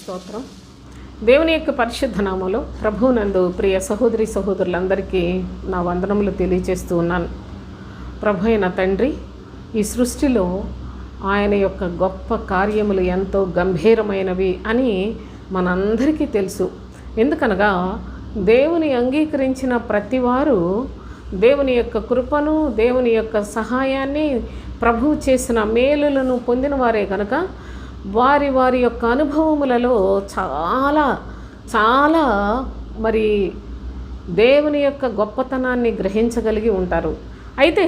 స్తోత్రం. దేవుని యొక్క పరిశుద్ధ నామములో ప్రభువునందు ప్రియ సహోదరి సహోదరులందరికీ నా వందనములు తెలియజేస్తూ ఉన్నాను. ప్రభు అయిన తండ్రి ఈ సృష్టిలో ఆయన యొక్క గొప్ప కార్యములు ఎంతో గంభీరమైనవి అని మనందరికీ తెలుసు. ఎందుకనగా దేవుని అంగీకరించిన ప్రతివారు దేవుని యొక్క కృపను, దేవుని యొక్క సహాయాన్ని, ప్రభువు చేసిన మేలులను పొందిన వారే కనుక వారి వారి యొక్క అనుభవములలో చాలా చాలా మరి దేవుని యొక్క గొప్పతనాన్ని గ్రహించగలిగి ఉంటారు. అయితే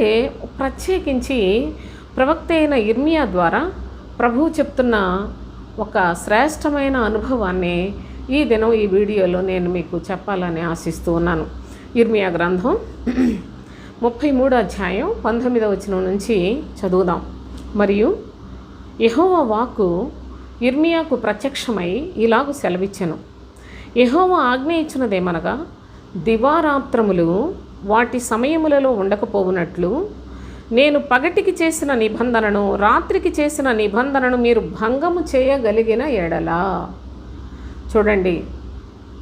ప్రత్యేకించి ప్రవక్త అయిన ఇర్మియా ద్వారా ప్రభువు చెప్తున్న ఒక శ్రేష్టమైన అనుభవాన్ని ఈ దినం ఈ వీడియోలో నేను మీకు చెప్పాలని ఆశిస్తూ ఉన్నాను. ఇర్మియా గ్రంథం 33వ అధ్యాయం 19వ వచనం నుంచి చదువుదాం. మరియు యెహోవా వాక్కు ఇర్మియాకు ప్రత్యక్షమై ఇలాగు సెలవిచ్చెను. యెహోవా ఆజ్ఞ ఇచ్చినదేమనగా, దివారాత్రములు వాటి సమయములలో ఉండకపోవునట్లు నేను పగటికి చేసిన నిబంధనను, రాత్రికి చేసిన నిబంధనను మీరు భంగము చేయగలిగిన ఎడలా. చూడండి,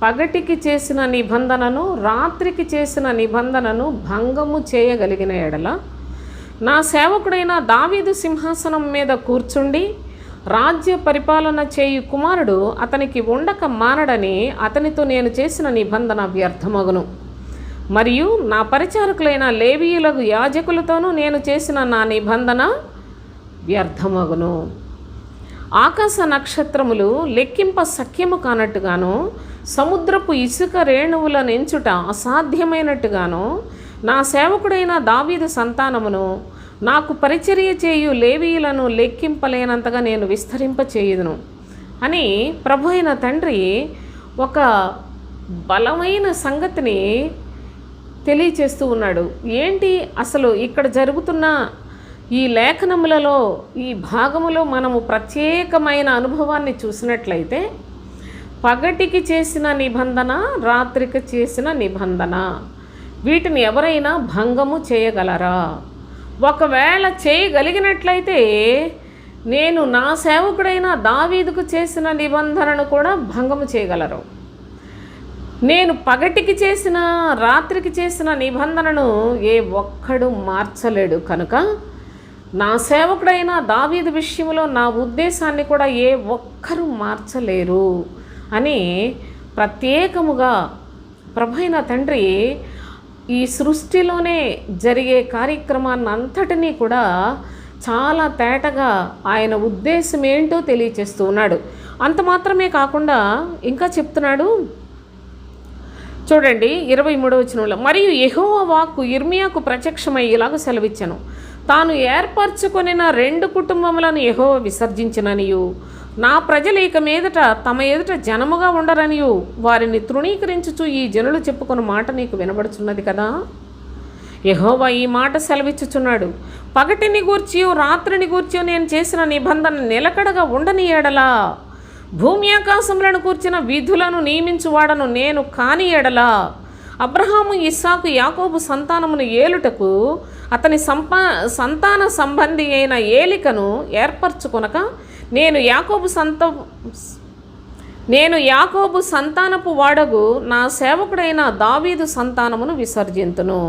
పగటికి చేసిన నిబంధనను, రాత్రికి చేసిన నిబంధనను భంగము చేయగలిగిన ఎడల నా సేవకుడైన దావీదు సింహాసనం మీద కూర్చుండి రాజ్య పరిపాలన చేయు కుమారుడు అతనికి ఉండక మానడని అతనితో నేను చేసిన నిబంధన వ్యర్థమగును. మరియు నా పరిచారకులైన లేవీయులకు యాజకులతోనూ నేను చేసిన నా నిబంధన వ్యర్థమగును. ఆకాశ నక్షత్రములు లెక్కింప సఖ్యము కానట్టుగాను, సముద్రపు ఇసుక రేణువుల నెంచుట అసాధ్యమైనట్టుగాను నా సేవకుడైన దావీదు సంతానమును, నాకు పరిచర్య చేయు లేవీయులను లెక్కింపలేనంతగా నేను విస్తరింపచేయుదును అని ప్రభు అయిన తండ్రి ఒక బలమైన సంగతిని తెలియచేస్తూ ఉన్నాడు. ఏంటి అసలు ఇక్కడ జరుగుతున్న ఈ లేఖనములలో, ఈ భాగములో మనము ప్రత్యేకమైన అనుభవాన్ని చూసినట్లయితే, పగటికి చేసిన నిబంధన, రాత్రికి చేసిన నిబంధన, వీటిని ఎవరైనా భంగము చేయగలరా? ఒకవేళ చేయగలిగినట్లయితే నేను నా సేవకుడైన దావీదుకు చేసిన నిబంధనను కూడా భంగము చేయగలరు. నేను పగటికి చేసిన, రాత్రికి చేసిన నిబంధనను ఏ ఒక్కడు మార్చలేడు. కనుక నా సేవకుడైన దావీదు విషయంలో నా ఉద్దేశాన్ని కూడా ఏ ఒక్కరు మార్చలేరు అని ప్రత్యేకముగా ప్రభువైన తండ్రి ఈ సృష్టిలోనే జరిగే కార్యక్రమాన్ని అంతటినీ కూడా చాలా తేటగా ఆయన ఉద్దేశం ఏంటో తెలియచేస్తూ ఉన్నాడు. అంత మాత్రమే కాకుండా ఇంకా చెప్తున్నాడు. చూడండి 23వ వచనంలో, మరియు యెహోవా వాక్కు ఇర్మియాకు ప్రత్యక్షమై ఇలాగ సెలవిచ్చెను. తాను ఏర్పరచుకొనిన 2 కుటుంబములను యెహోవా విసర్జించిననియు, నా ప్రజలు ఇక మీదట తమ ఎదుట జనముగా ఉండరనియు వారిని తృణీకరించుచు ఈ జనులు చెప్పుకున్న మాట నీకు వినబడుచున్నది కదా. యెహోవా ఈ మాట సెలవిచ్చుచున్నాడు, పగటిని గూర్చియో రాత్రిని గూర్చియో నేను చేసిన నిబంధన నిలకడగా ఉండని ఎడలా, భూమి ఆకాశములను కూర్చిన విధులను నియమించువాడను నేను కాని ఎడలా, అబ్రహాము, ఇస్సాకు, యాకోబు సంతానమును ఏలుటకు అతని సంతాన సంబంధి అయిన ఏలికను ఏర్పరచుకొనక నేను యాకోబు సంతానపు వాడగు నా సేవకుడైన దావీదు సంతానమును విసర్జింతును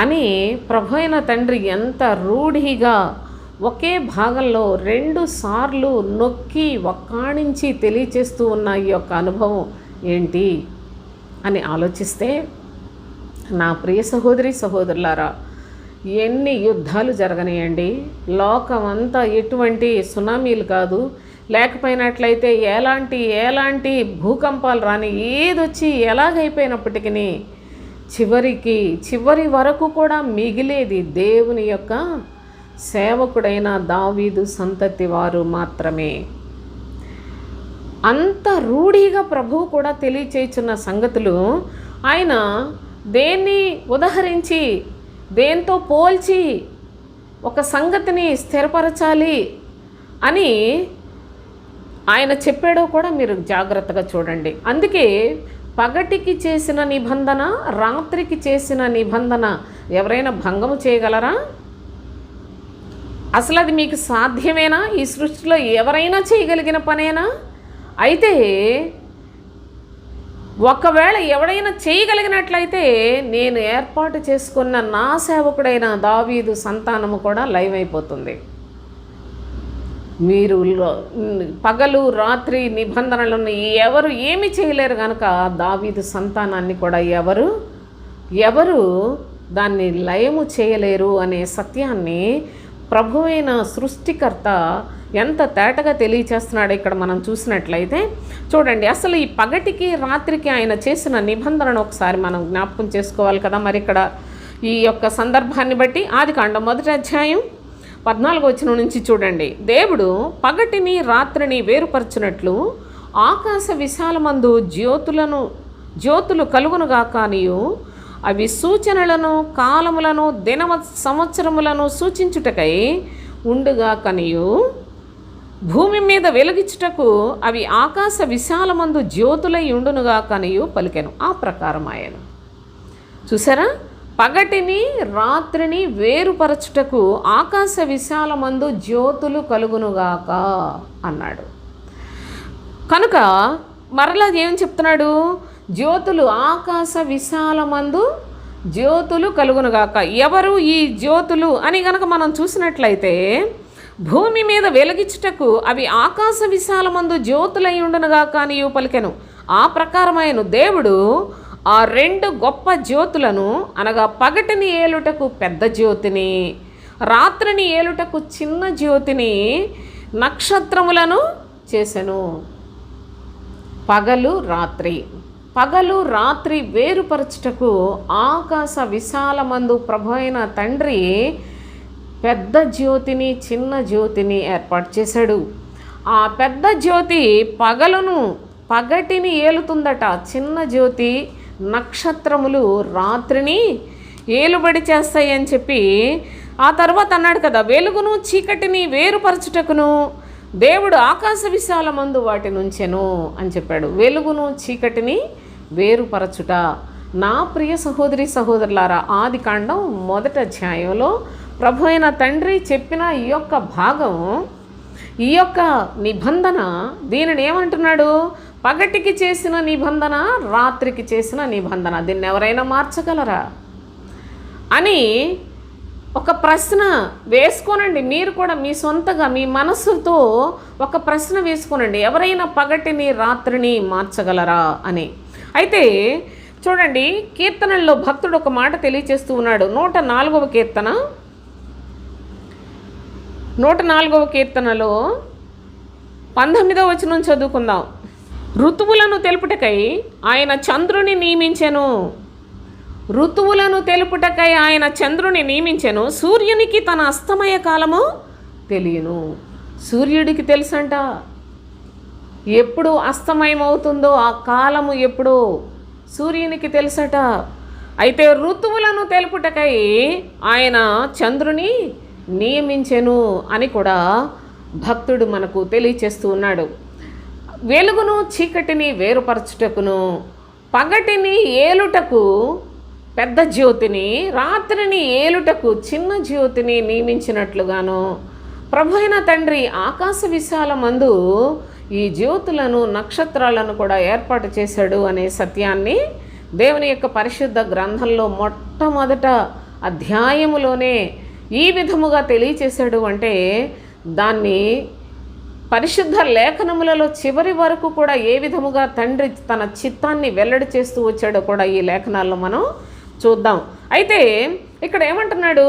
అని ప్రభు అయిన తండ్రి ఎంత రూఢిగా ఒకే భాగంలో 2 సార్లు నొక్కి వక్కాణించి తెలియచేస్తూ ఉన్న ఈ యొక్క అనుభవం ఏంటి అని ఆలోచిస్తే, నా ప్రియ సహోదరి సహోదరులారా, ఎన్ని యుద్ధాలు జరగనియండి, లోకమంతా ఎటువంటి సునామీలు కాదు, లేకపోయినట్లయితే ఎలాంటి భూకంపాలు రాని, ఏదొచ్చి ఎలాగైపోయినప్పటికీ చివరి వరకు కూడా మిగిలేది దేవుని యొక్క సేవకుడైన దావీదు సంతతి వారు మాత్రమే. అంత రూఢిగా ప్రభువు కూడా తెలియచేస్తున్న సంగతులు ఆయన దేన్ని ఉదహరించి, దేంతో పోల్చి ఒక సంగతిని స్థిరపరచాలి అని ఆయన చెప్పాడో కూడా మీరు జాగ్రత్తగా చూడండి. అందుకే పగటికి చేసిన నిబంధన, రాత్రికి చేసిన నిబంధన ఎవరైనా భంగము చేయగలరా? అసలు అది మీకు సాధ్యమేనా? ఈ సృష్టిలో ఎవరైనా చేయగలిగిన పనేనా? అయితే ఒకవేళ ఎవడైనా చేయగలిగినట్లయితే నేను ఏర్పాటు చేసుకున్న నా సేవకుడైన దావీదు సంతానము కూడా లైవ్ అయిపోతుంది. మీరు పగలు రాత్రి నిబంధనలను ఎవరు ఏమి చేయలేరు కనుక దావీదు సంతానాన్ని కూడా ఎవరు దాన్ని లయము చేయలేరు అనే సత్యాన్ని ప్రభువైన సృష్టికర్త ఎంత తేటగా తెలియచేస్తున్నాడో ఇక్కడ మనం చూసినట్లయితే చూడండి. అసలు ఈ పగటికి రాత్రికి ఆయన చేసిన నిబంధనను ఒకసారి మనం జ్ఞాపకం చేసుకోవాలి కదా. మరి ఇక్కడ ఈ యొక్క సందర్భాన్ని బట్టి ఆదికాండం 1వ అధ్యాయం 14వ వచనం నుంచి చూడండి. దేవుడు పగటిని రాత్రిని వేరుపరచునట్లు ఆకాశ విశాలమందు జ్యోతులు కలుగునుగాకనియు అవి సూచనలను కాలములను సంవత్సరములను సూచించుటకై ఉండుగా కనియు భూమి మీద వెలుగిచ్చుటకు అవి ఆకాశ విశాలమందు జ్యోతులై ఉండునుగా కనియు పలికెను. ఆ ప్రకారం ఆయను చూసారా, పగటిని రాత్రిని వేరుపరచుటకు ఆకాశ విశాలమందు జ్యోతులు కలుగునుగాక అన్నాడు. కనుక మరలా ఏం చెప్తున్నాడు? జ్యోతులు ఆకాశ విశాలమందు జ్యోతులు కలుగునుగాక. ఎవరు ఈ జ్యోతులు అని గనక మనం చూసినట్లయితే భూమి మీద వెలిగించుటకు అవి ఆకాశ విశాలమందు జ్యోతులై ఉండునుగాక అని పలికెను. ఆ ప్రకారమైన దేవుడు ఆ 2 గొప్ప జ్యోతులను అనగా పగటిని ఏలుటకు పెద్ద జ్యోతిని, రాత్రిని ఏలుటకు చిన్న జ్యోతిని నక్షత్రములను చేసెను. పగలు రాత్రి వేరుపరచుటకు ఆకాశ విశాలమందు ప్రభు అయిన తండ్రి పెద్ద జ్యోతిని చిన్న జ్యోతిని ఏర్పాటు చేశాడు. ఆ పెద్ద జ్యోతి పగటిని ఏలుతుందట. చిన్న జ్యోతి నక్షత్రములు రాత్రిని ఏలుబడి చేస్తాయి అని చెప్పి ఆ తర్వాత అన్నాడు కదా, వెలుగును చీకటిని వేరుపరచుటకును దేవుడు ఆకాశ విశాలమందు వాటిని ఉంచెను అని చెప్పాడు. వెలుగును చీకటిని వేరుపరచుట. నా ప్రియ సహోదరి సహోదరులారా, ఆదికాండం 1వ అధ్యాయంలో ప్రభు అయిన తండ్రి చెప్పిన ఈ యొక్క భాగం, ఈ యొక్క నిబంధన, దీనిని ఏమంటున్నాడు? పగటికి చేసిన నిబంధన, రాత్రికి చేసిన నిబంధన. దీన్ని ఎవరైనా మార్చగలరా అని ఒక ప్రశ్న వేసుకోనండి. మీరు కూడా మీ సొంతగా మీ మనస్సుతో ఒక ప్రశ్న వేసుకోనండి, ఎవరైనా పగటిని రాత్రిని మార్చగలరా అని. అయితే చూడండి, కీర్తనల్లో భక్తుడు ఒక మాట తెలియచేస్తూ ఉన్నాడు. 104వ కీర్తన 104వ కీర్తనలో 19వ వచనం చదువుకుందాం. ఋతువులను తెలుపుటకై ఆయన చంద్రుని నియమించెను. ఋతువులను తెలుపుటకై ఆయన చంద్రుని నియమించెను. సూర్యునికి తన అస్తమయ కాలము తెలియను. సూర్యుడికి తెలుసంట ఎప్పుడు అస్తమయం అవుతుందో ఆ కాలము ఎప్పుడో సూర్యునికి తెలుసట. అయితే ఋతువులను తెలుపుటకై ఆయన చంద్రుని నియమించెను అని కూడా భక్తుడు మనకు తెలియచేస్తూ ఉన్నాడు. వెలుగును చీకటిని వేరుపరచుటకును, పగటిని ఏలుటకు పెద్ద జ్యోతిని, రాత్రిని ఏలుటకు చిన్న జ్యోతిని నియమించినట్లుగాను ప్రభు అయిన తండ్రి ఆకాశ విశాలమందు ఈ జ్యోతులను నక్షత్రాలను కూడా ఏర్పాటు చేశాడు అనే సత్యాన్ని దేవుని యొక్క పరిశుద్ధ గ్రంథంలో మొట్టమొదట అధ్యాయములోనే ఈ విధముగా తెలియచేశాడు. అంటే దాన్ని పరిశుద్ధ లేఖనములలో చివరి వరకు కూడా ఏ విధముగా తండ్రి తన చిత్తాన్ని వెల్లడి చేస్తూ వచ్చాడో కూడా ఈ లేఖనాల్లో మనం చూద్దాం. అయితే ఇక్కడ ఏమంటున్నాడు?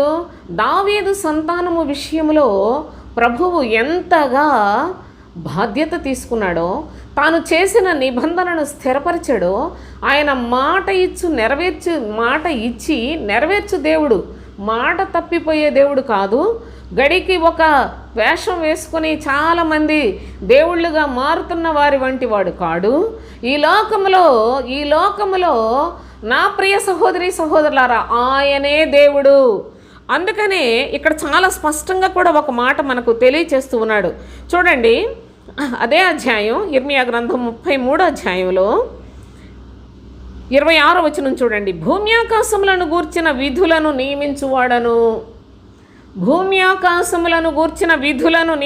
దావీదు సంతానము విషయంలో ప్రభువు ఎంతగా బాధ్యత తీసుకున్నాడో, తాను చేసిన నిబంధనను స్థిరపరిచాడో, ఆయన మాట ఇచ్చి నెరవేర్చు దేవుడు, మాట తప్పిపోయే దేవుడు కాదు. గడికి ఒక వేషం వేసుకొని చాలామంది దేవుళ్ళుగా మారుతున్న వారి వంటి వాడు కాడు. ఈ లోకములో నా ప్రియ సహోదరి సహోదరులారా, ఆయనే దేవుడు. అందుకనే ఇక్కడ చాలా స్పష్టంగా కూడా ఒక మాట మనకు తెలియచేస్తూ ఉన్నాడు. చూడండి, అదే అధ్యాయం ఇర్మియా గ్రంథం 33వ అధ్యాయంలో 26వ వచనం చూడండి. భూమి ఆకాశములను గూర్చిన విధులను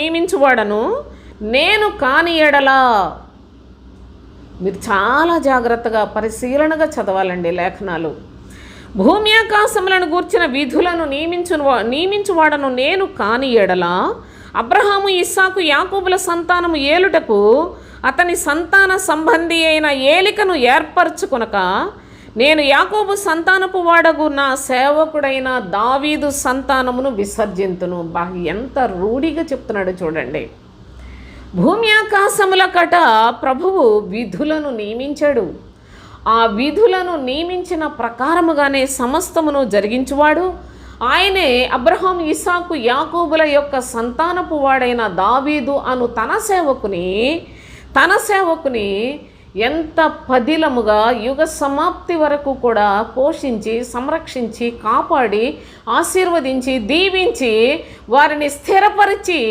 నియమించువాడను నేను కాని ఎడల మీరు చాలా జాగ్రత్తగా పరిశీలనగా చదవాలండి లేఖనాలు. భూమి ఆకాశములను గూర్చిన విధులను నియమించువాడను నేను కాని ఎడల అబ్రహాము, ఇస్సాకు, యాకోబుల సంతానము ఏలుటకు అతని సంతాన సంబంధి అయిన ఏలికను ఏర్పరచుకొనక నేను యాకోబు సంతానపు వాడగు నా సేవకుడైన దావీదు సంతానమును విసర్జింతును. ఎంత రూఢిగా చెప్తున్నాడు చూడండి. భూమి ఆకాశముల కట ప్రభువు విధులను నియమించాడు. ఆ విధులను నియమించిన ప్రకారముగానే సమస్తమును జరిగించువాడు ఆయనే. అబ్రహాం, ఇస్సాకు, యాకోబుల యొక్క సంతానపు వాడైన దావీదు అను తన సేవకుని ఎంత పదిలముగా యుగ సమాప్తి వరకు కూడా పోషించి, సంరక్షించి, కాపాడి, ఆశీర్వదించి, దీవించి, వారిని స్థిరపరిచి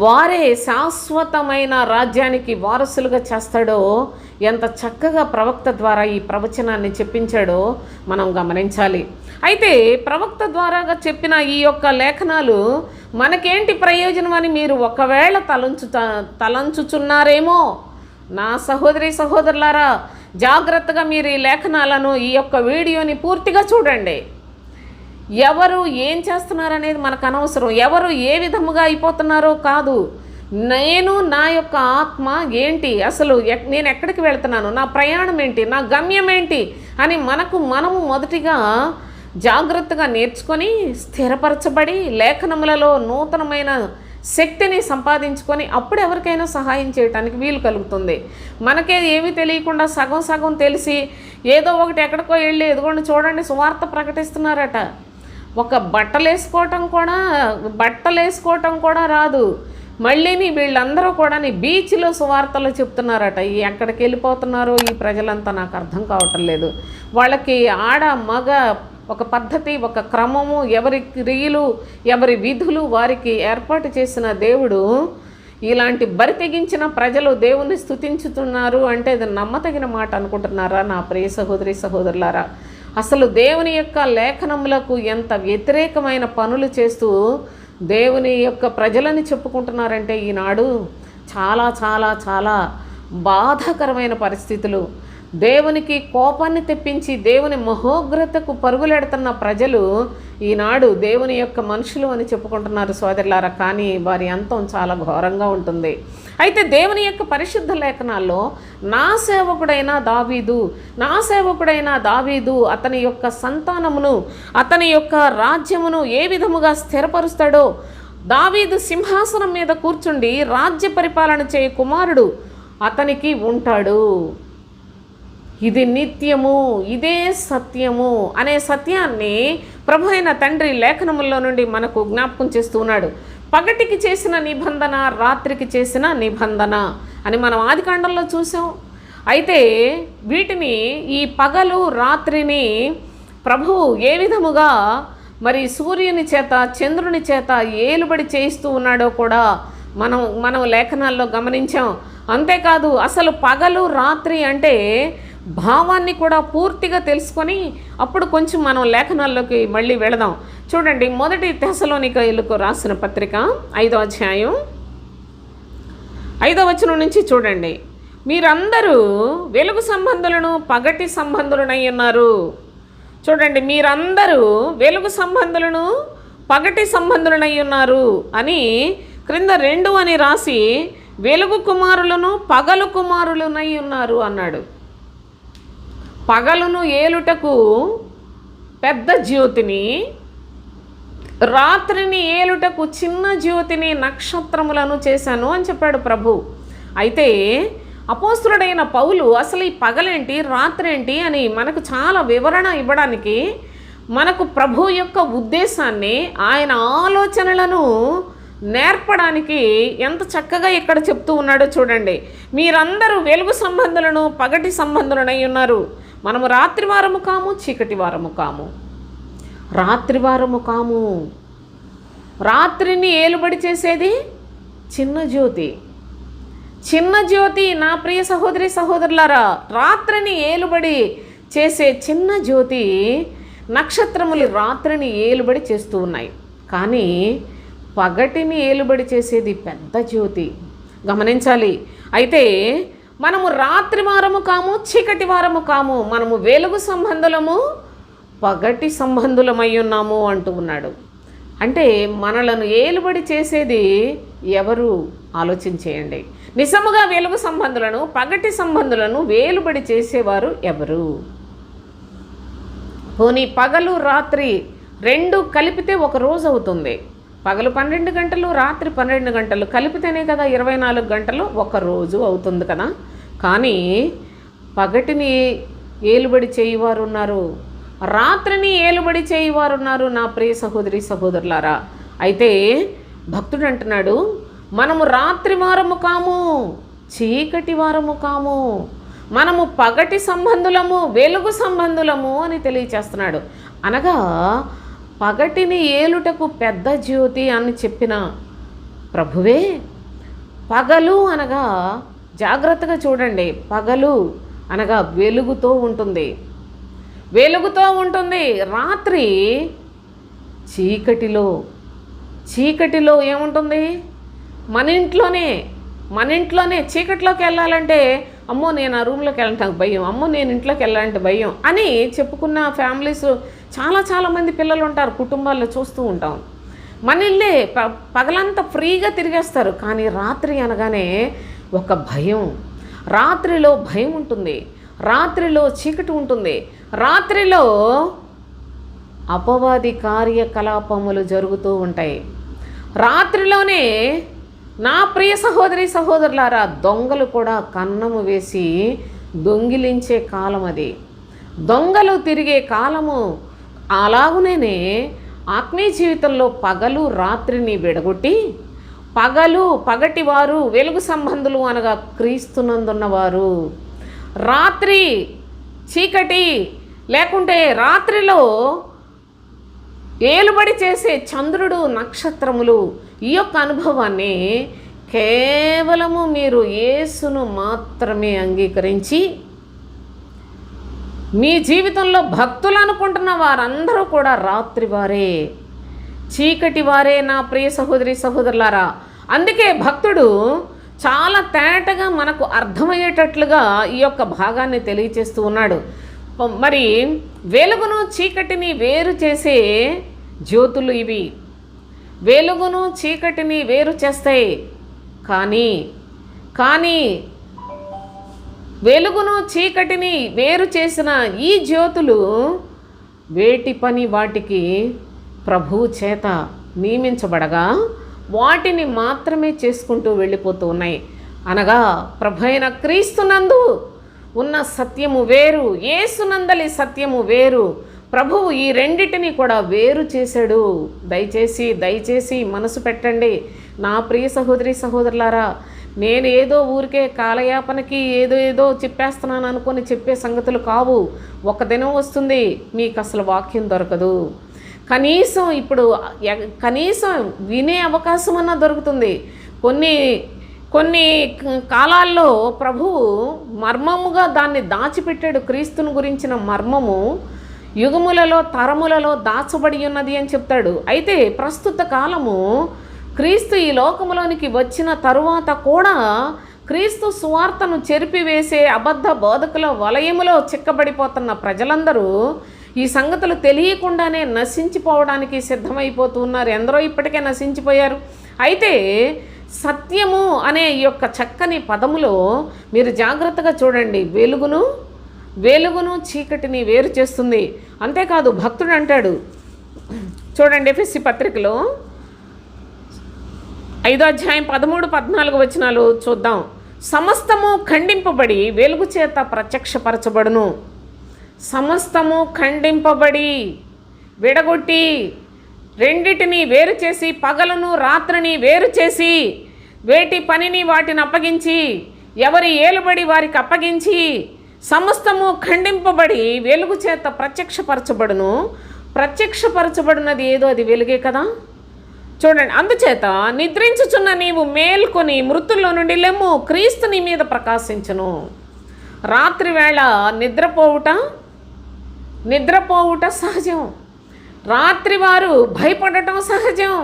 వారే శాశ్వతమైన రాజ్యానికి వారసులుగా చేస్తాడో ఎంత చక్కగా ప్రవక్త ద్వారా ఈ ప్రవచనాన్ని చెప్పించాడో మనం గమనించాలి. అయితే ప్రవక్త ద్వారాగా చెప్పిన ఈ యొక్క లేఖనాలు మనకేంటి ప్రయోజనం అని మీరు ఒకవేళ తలంచుచున్నారేమో, నా సహోదరి సహోదరులారా, జాగ్రత్తగా మీరు ఈ లేఖనాలను, ఈ యొక్క వీడియోని పూర్తిగా చూడండి. ఎవరు ఏం చేస్తున్నారనేది మనకు అనవసరం, ఎవరు ఏ విధముగా అయిపోతున్నారో కాదు. నేను, నా యొక్క ఆత్మ ఏంటి, అసలు నేను ఎక్కడికి వెళ్తున్నాను, నా ప్రయాణం ఏంటి, నా గమ్యం ఏంటి అని మనము మొదటిగా జాగ్రత్తగా నేర్చుకొని స్థిరపరచబడి లేఖనములలో నూతనమైన శక్తిని సంపాదించుకొని అప్పుడు ఎవరికైనా సహాయం చేయడానికి వీలు కలుగుతుంది. మనకే ఏమీ తెలియకుండా సగం సగం తెలిసి ఏదో ఒకటి ఎక్కడికో వెళ్ళి ఎదుగుండి చూడండి సువార్త ప్రకటిస్తున్నారట. ఒక బట్టలు వేసుకోవటం కూడా రాదు. మళ్ళీని వీళ్ళందరూ కూడా బీచ్లో సువార్తలు చెప్తున్నారట. ఎక్కడికి వెళ్ళిపోతున్నారో ఈ ప్రజలంతా నాకు అర్థం కావటం లేదు. వాళ్ళకి ఆడ మగ ఒక పద్ధతి, ఒక క్రమము, ఎవరి క్రియలు, ఎవరి విధులు వారికి ఏర్పాటు చేసిన దేవుడు ఇలాంటి బరి తెగించిన ప్రజలు దేవుణ్ణి స్తుతించుతున్నారు అంటే అది నమ్మతగిన మాట అనుకుంటున్నారా నా ప్రియ సహోదరి సహోదరులారా? అసలు దేవుని యొక్క లేఖనములకు ఎంత వ్యతిరేకమైన పనులు చేస్తూ దేవుని యొక్క ప్రజలని చెప్పుకుంటున్నారంటే ఈనాడు చాలా చాలా చాలా బాధాకరమైన పరిస్థితులు. దేవునికి కోపాన్ని తెప్పించి దేవుని మహోగ్రతకు పరుగులెడుతున్న ప్రజలు ఈనాడు దేవుని యొక్క మనుషులు అని చెప్పుకుంటున్నారు సోదరులారా. కానీ వారి అంతం చాలా ఘోరంగా ఉంటుంది. అయితే దేవుని యొక్క పరిశుద్ధ లేఖనాల్లో నా సేవకుడైన దావీదు అతని యొక్క సంతానమును, అతని యొక్క రాజ్యమును ఏ విధముగా స్థిరపరుస్తాడో, దావీదు సింహాసనం మీద కూర్చుండి రాజ్య పరిపాలన చేయ కుమారుడు అతనికి ఉంటాడు. ఇది నిత్యము, ఇదే సత్యము అనే సత్యాన్ని ప్రభు అయిన తండ్రి లేఖనముల్లో నుండి మనకు జ్ఞాపకం చేస్తూ ఉన్నాడు. పగటికి చేసిన నిబంధన, రాత్రికి చేసిన నిబంధన అని మనం ఆదికాండంలో చూసాం. అయితే వీటిని, ఈ పగలు రాత్రిని ప్రభువు ఏ విధముగా మరి సూర్యుని చేత, చంద్రుని చేత ఏలుబడి చేయిస్తూ ఉన్నాడో కూడా మనం లేఖనాల్లో గమనించాం. అంతేకాదు అసలు పగలు రాత్రి అంటే భావాన్ని కూడా పూర్తిగా తెలుసుకొని అప్పుడు కొంచెం మనం లేఖనాల్లోకి మళ్ళీ వెళదాం. చూడండి, 1 తెస్సలోనికయులకు రాసిన పత్రిక 5వ అధ్యాయం 5వ వచనం నుంచి చూడండి. మీరందరూ వెలుగు సంబంధులను పగటి సంబంధులనై ఉన్నారు. చూడండి, మీరందరూ వెలుగు సంబంధులను పగటి సంబంధులనై ఉన్నారు అని క్రింద 2 అని రాసి వెలుగు కుమారులను పగలు కుమారులనై ఉన్నారు అన్నాడు. పగలును ఏలుటకు పెద్ద జ్యోతిని, రాత్రిని ఏలుటకు చిన్న జ్యోతిని, నక్షత్రములను చేశాను అని చెప్పాడు ప్రభు. అయితే అపోస్తులుడైన పౌలు అసలు ఈ పగలేంటి, రాత్రి ఏంటి అని మనకు చాలా వివరణ ఇవ్వడానికి, మనకు ప్రభు యొక్క ఉద్దేశాన్ని, ఆయన ఆలోచనలను నేర్పడానికి ఎంత చక్కగా ఇక్కడ చెప్తూ ఉన్నాడో చూడండి. మీరందరూ వెలుగు సంబంధులను పగటి సంబంధులనై ఉన్నారు. మనము రాత్రివారము కాము, చీకటి వారము కాము. రాత్రివారము కాము. రాత్రిని ఏలుబడి చేసేది చిన్న జ్యోతి. చిన్న జ్యోతి నా ప్రియ సహోదరి సహోదరులారా, రాత్రిని ఏలుబడి చేసే చిన్న జ్యోతి, నక్షత్రములు రాత్రిని ఏలుబడి చేస్తూ ఉన్నాయి. కానీ పగటిని ఏలుబడి చేసేది పెద్ద జ్యోతి. గమనించాలి. అయితే మనము రాత్రి వారము కాము, చీకటి వారము కాము, మనము వెలుగు సంబంధులము, పగటి సంబంధులమై ఉన్నాము అంటూ ఉన్నాడు. అంటే మనలను ఏలుబడి చేసేది ఎవరు ఆలోచించేయండి. నిజముగా వెలుగు సంబంధులను, పగటి సంబంధులను వేలుబడి చేసేవారు ఎవరు? పోనీ పగలు రాత్రి రెండు కలిపితే ఒక రోజు అవుతుంది. పగలు 12 గంటలు, రాత్రి 12 గంటలు కలిపితేనే కదా 24 గంటలు ఒక రోజు అవుతుంది కదా. కానీ పగటిని ఏలుబడి చేయువారు ఉన్నారు, రాత్రిని ఏలుబడి చేయువారు ఉన్నారు నా ప్రియ సహోదరి సహోదరులారా. అయితే భక్తుడు అంటున్నాడు, మనము రాత్రి వారము కాము, చీకటి వారము కాము, మనము పగటి సంబంధులము, వెలుగు సంబంధులము అని తెలియచేస్తున్నాడు. అనగా పగటిని ఏలుటకు పెద్ద జ్యోతి అని చెప్పిన ప్రభువే పగలు అనగా, జాగ్రత్తగా చూడండి, పగలు అనగా వెలుగుతో ఉంటుంది, వెలుగుతో ఉంటుంది. రాత్రి చీకటిలో ఏముంటుంది? మన ఇంట్లోనే చీకటిలోకి వెళ్ళాలంటే అమ్మో నేను ఆ రూమ్లోకి వెళ్ళడానికి భయం, అమ్మో నేను ఇంట్లోకి వెళ్ళాలంటే భయం అని చెప్పుకున్న ఫ్యామిలీస్ చాలామంది పిల్లలు ఉంటారు, కుటుంబాల్లో చూస్తూ ఉంటాం. మన ఇల్లే పగలంతా ఫ్రీగా తిరిగేస్తారు, కానీ రాత్రి అనగానే ఒక భయం. రాత్రిలో భయం ఉంటుంది, రాత్రిలో చీకటి ఉంటుంది, రాత్రిలో అపవాది కార్యకలాపములు జరుగుతూ ఉంటాయి. రాత్రిలోనే నా ప్రియ సహోదరి సహోదరులారా, దొంగలు కూడా కన్నము వేసి దొంగిలించే కాలం అది, దొంగలు తిరిగే కాలము. అలాగునే ఆత్మీయ జీవితంలో పగలు రాత్రిని విడగొట్టి, పగటి వారు వెలుగు సంబంధులు అనగా క్రీస్తునందున్నవారు, రాత్రి చీకటి లేకుంటే రాత్రిలో ఏలుబడి చేసే చంద్రుడు నక్షత్రములు, ఈ యొక్క అనుభవాన్ని కేవలము మీరు యేసును మాత్రమే అంగీకరించి మీ జీవితంలో భక్తులు అనుకుంటున్న వారందరూ కూడా రాత్రి వారే, చీకటి వారే నా ప్రియ సహోదరి సహోదరులారా. అందుకే భక్తుడు చాలా తేటగా మనకు అర్థమయ్యేటట్లుగా ఈ యొక్క భాగాన్ని తెలియచేస్తూ ఉన్నాడు. మరి వెలుగును చీకటిని వేరు చేసే జ్యోతులు ఇవి, వెలుగును చీకటిని వేరు చేస్తాయి. కానీ వెలుగును చీకటిని వేరు చేసిన ఈ జ్యోతులు వేటి పని వాటికి ప్రభువు చేత నియమించబడగా వాటిని మాత్రమే చేసుకుంటూ వెళ్ళిపోతూ ఉన్నాయి. అనగా ప్రభైన క్రీస్తునందు ఉన్న సత్యము వేరు, యేసునందలి సత్యము వేరు. ప్రభువు ఈ రెండిటిని కూడా వేరు చేశాడు. దయచేసి మనసు పెట్టండి నా ప్రియ సహోదరి సహోదరులారా. నేను ఏదో ఊరికే కాలయాపనకి ఏదో చెప్పేస్తున్నాను అనుకొని చెప్పే సంగతులు కావు. ఒక దినం వస్తుంది మీకు అసలు వాక్యం దొరకదు, కనీసం వినే అవకాశం అన్నా దొరుకుతుంది. కొన్ని కాలాల్లో ప్రభువు మర్మముగా దాన్ని దాచిపెట్టాడు. క్రీస్తుని గురించిన మర్మము యుగములలో తరములలో దాచబడి ఉన్నది అని చెప్తాడు. అయితే ప్రస్తుత కాలము క్రీస్తు ఈ లోకములోనికి వచ్చిన తరువాత కూడా క్రీస్తు సువార్తను చెరిపివేసే అబద్ధ బోధకుల వలయములో చిక్కబడిపోతున్న ప్రజలందరూ ఈ సంగతులు తెలియకుండానే నశించిపోవడానికి సిద్ధమైపోతూ ఉన్నారు. ఎందరో ఇప్పటికే నశించిపోయారు. అయితే సత్యము అనే ఈ యొక్క చక్కని పదములో మీరు జాగ్రత్తగా చూడండి, వెలుగును చీకటిని వేరు చేస్తుంది. అంతేకాదు భక్తుడు అంటాడు చూడండి, ఎఫెసీ పత్రికలో 5వ అధ్యాయం 13-14 వచనాలు చూద్దాం. సమస్తము ఖండింపబడి వెలుగు చేత ప్రత్యక్షపరచబడును. సమస్తము ఖండింపబడి విడగొట్టి రెండిటిని వేరు చేసి, పగలను రాత్రిని వేరు చేసి, వేటి పనిని వాటిని అప్పగించి, ఎవరి ఏలుబడి వారికి అప్పగించి, సమస్తము ఖండింపబడి వెలుగు చేత ప్రత్యక్షపరచబడును. ప్రత్యక్షపరచబడినది ఏదో అది వెలుగే కదా. చూడండి, అందుచేత నిద్రించుచున్న నీవు మేల్కొని మృతుల్లో నుండి లెమ్ము, క్రీస్తు నీ మీద ప్రకాశించును. రాత్రి వేళ నిద్రపోవుట సహజం. రాత్రివారు భయపడటం సహజం.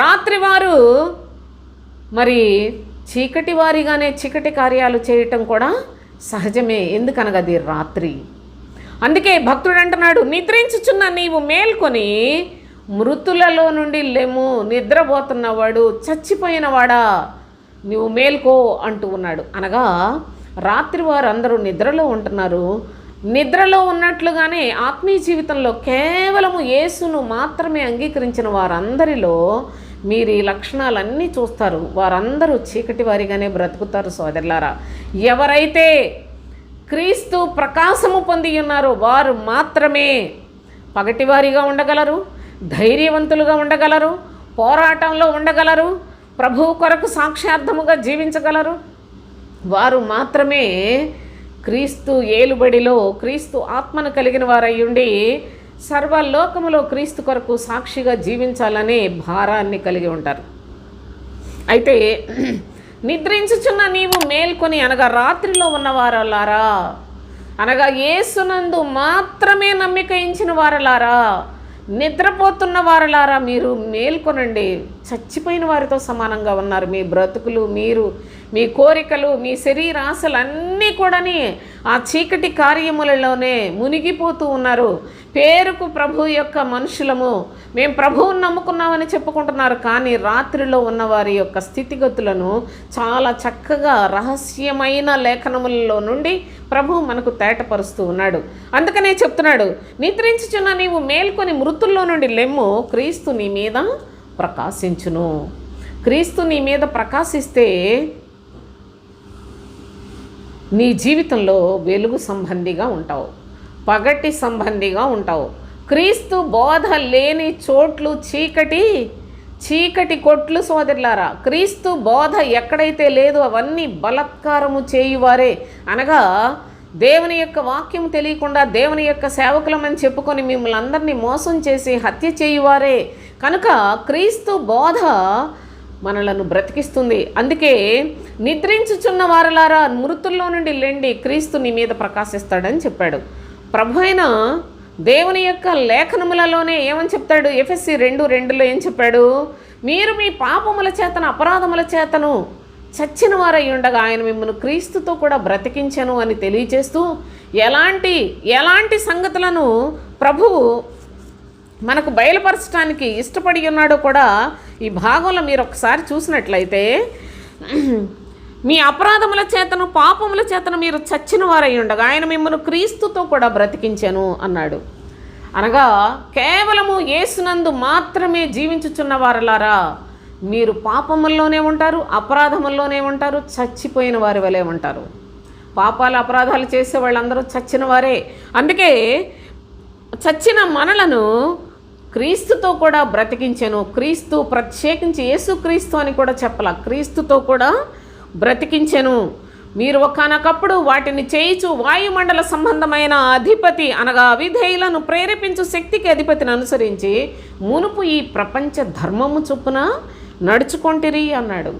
రాత్రివారు మరి చీకటి వారిగానే చీకటి కార్యాలు చేయటం కూడా సహజమే. ఎందుకనగా అది రాత్రి. అందుకే భక్తుడు అంటున్నాడు, నిద్రించుచున్న నీవు మేల్కొని మృతులలో నుండి లెమ్ము, నిద్రపోతున్నవాడు చచ్చిపోయినవాడా నీవు మేల్కో అంటూ ఉన్నాడు. అనగా రాత్రి వారు అందరూ నిద్రలో ఉంటున్నారు. నిద్రలో ఉన్నట్లుగానే ఆత్మీయ జీవితంలో కేవలము యేసును మాత్రమే అంగీకరించిన వారందరిలో మీరు ఈ లక్షణాలన్నీ చూస్తారు. వారందరూ చీకటి వారిగానే బ్రతుకుతారు. సోదరులారా, ఎవరైతే క్రీస్తు ప్రకాశము పొంది ఉన్నారో వారు మాత్రమే పగటివారిగా ఉండగలరు, ధైర్యవంతులుగా ఉండగలరు, పోరాటంలో ఉండగలరు, ప్రభువు కొరకు సాక్ష్యార్థముగా జీవించగలరు. వారు మాత్రమే క్రీస్తు ఏలుబడిలో క్రీస్తు ఆత్మను కలిగిన వారయ్యుండి సర్వలోకములో క్రీస్తు కొరకు సాక్షిగా జీవించాలనే భారాన్ని కలిగి ఉంటారు. అయితే నిద్రించుచున్న నీవు మేల్కొని అనగా రాత్రిలో ఉన్నవారలారా, అనగా యేసునందు మాత్రమే నమ్మిక ఉంచిన వారలారా, నిద్రపోతున్న వారలారా మీరు మేల్కొనండి. చచ్చిపోయిన వారితో సమానంగా ఉన్నారు మీ బ్రతుకులు, మీరు మీ కోరికలు, మీ శరీర ఆశలు అన్నీ కూడాని ఆ చీకటి కార్యములలోనే మునిగిపోతూ ఉన్నారు. పేరుకు ప్రభు యొక్క మనుషులము, మేము ప్రభువుని నమ్ముకున్నామని చెప్పుకుంటున్నారు. కానీ రాత్రిలో ఉన్నవారి యొక్క స్థితిగతులను చాలా చక్కగా రహస్యమైన లేఖనములలో నుండి ప్రభు మనకు తేటపరుస్తూ ఉన్నాడు. అందుకనే చెప్తున్నాడు, నిద్రించుచున్న నీవు మేల్కొని మృతుల్లో నుండి లెమ్ము, క్రీస్తు నీ మీద ప్రకాశించును. క్రీస్తు నీ మీద ప్రకాశిస్తే నీ జీవితంలో వెలుగు సంబంధిగా ఉంటావు, పగటి సంబంధిగా ఉంటావు. క్రీస్తు బోధ లేని చోట్లు చీకటి కొట్లు. సోదరులారా, క్రీస్తు బోధ ఎక్కడైతే లేదో అవన్నీ బలత్కారము చేయువారే. అనగా దేవుని యొక్క వాక్యం తెలియకుండా దేవుని యొక్క సేవకులమని చెప్పుకొని మిమ్మల్ని అందరినీ మోసం చేసి హత్య చేయువారే. కనుక క్రీస్తు బోధ మనలను బ్రతికిస్తుంది. అందుకే నిద్రించుచున్న వారలారా మృతుల్లో నుండి లెండి, క్రీస్తు నీ మీద ప్రకాశిస్తాడని చెప్పాడు. ప్రభు అయిన దేవుని యొక్క లేఖనములలోనే ఏమని చెప్తాడు? ఎఫెసీ 2:2 ఏం చెప్పాడు? మీరు మీ పాపముల చేతను అపరాధముల చేతను చచ్చిన వారై ఉండగా ఆయన మిమ్మల్ని క్రీస్తుతో కూడా బ్రతికించను అని తెలియజేస్తూ ఎలాంటి సంగతులను ప్రభువు మనకు బయలుపరచడానికి ఇష్టపడి ఉన్నాడో కూడా ఈ భాగంలో మీరు ఒకసారి చూసినట్లయితే, మీ అపరాధముల చేతను పాపముల చేతను మీరు చచ్చిన వారై ఉండగా ఆయన మిమ్మల్ని క్రీస్తుతో కూడా బ్రతికించాను అన్నాడు. అనగా కేవలము యేసునందు మాత్రమే జీవించుచున్న వారలారా మీరు పాపముల్లోనే ఉంటారు, అపరాధముల్లోనే ఉంటారు, చచ్చిపోయిన వారి వలె ఉంటారు. పాపాలు అపరాధాలు చేసే వాళ్ళందరూ చచ్చిన వారే. అందుకే చచ్చిన మనలను క్రీస్తుతో కూడా బ్రతికించెను. క్రీస్తు ప్రత్యేకించి యేసుక్రీస్తు అని కూడా చెప్పాల, క్రీస్తుతో కూడా బ్రతికించెను. మీరు ఒకానొకప్పుడు వాటిని చేయిచు వాయుమండల సంబంధమైన అధిపతి అనగా అవిధేయులను ప్రేరేపించు శక్తికి అధిపతిని అనుసరించి మునుపు ఈ ప్రపంచ ధర్మము చొప్పున నడుచుకొంటిరి అన్నాడు.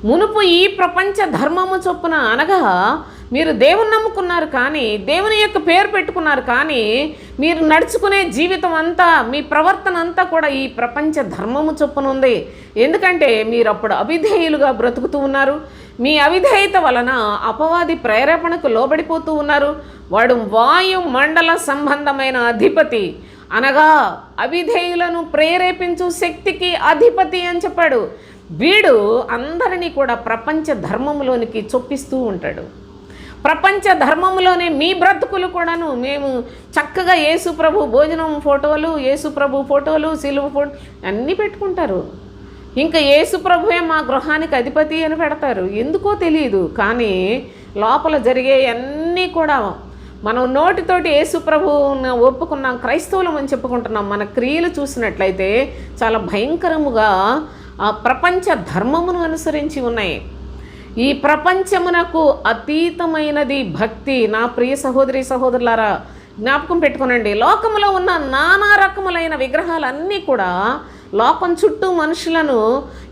మునుపు ఈ ప్రపంచ ధర్మము చొప్పున అనగా మీరు దేవుని నమ్ముకున్నారు, కానీ దేవుని యొక్క పేరు పెట్టుకున్నారు, కానీ మీరు నడుచుకునే జీవితం అంతా మీ ప్రవర్తన అంతా కూడా ఈ ప్రపంచ ధర్మము చొప్పున ఉంది. ఎందుకంటే మీరు అప్పుడు అవిధేయులుగా బ్రతుకుతూ ఉన్నారు. మీ అవిధేయత వలన అపవాది ప్రేరేపణకు లోబడిపోతూ ఉన్నారు. వాడు వాయు మండల సంబంధమైన అధిపతి అనగా అవిధేయులను ప్రేరేపించు శక్తికి అధిపతి అని చెప్పాడు. వీడు అందరినీ కూడా ప్రపంచ ధర్మములోనికి చొప్పిస్తూ ఉంటాడు. ప్రపంచ ధర్మంలోనే మీ బ్రతుకులు కూడాను మేము చక్కగా యేసు ప్రభు భోజనం ఫోటోలు, యేసు ప్రభు ఫోటోలు, సిలువ ఫోటో అన్నీ పెట్టుకుంటారు. ఇంకా యేసు ప్రభువే మా గృహానికి అధిపతి అని పెడతారు. ఎందుకో తెలియదు, కానీ లోపల జరిగే అన్నీ కూడా మనం నోటితోటి యేసు ప్రభువును ఒప్పుకున్నాం, క్రైస్తవులం అని చెప్పుకుంటున్నాం. మన క్రియలు చూసినట్లయితే చాలా భయంకరముగా ఆ ప్రపంచ ధర్మమును అనుసరించి ఉన్నాయి. ఈ ప్రపంచమునకు అతీతమైనది భక్తి. నా ప్రియ సహోదరి సహోదరులారా జ్ఞాపకం పెట్టుకోనండి, లోకములో ఉన్న నానా రకములైన విగ్రహాలన్నీ కూడా లోకం చుట్టూ మనుషులను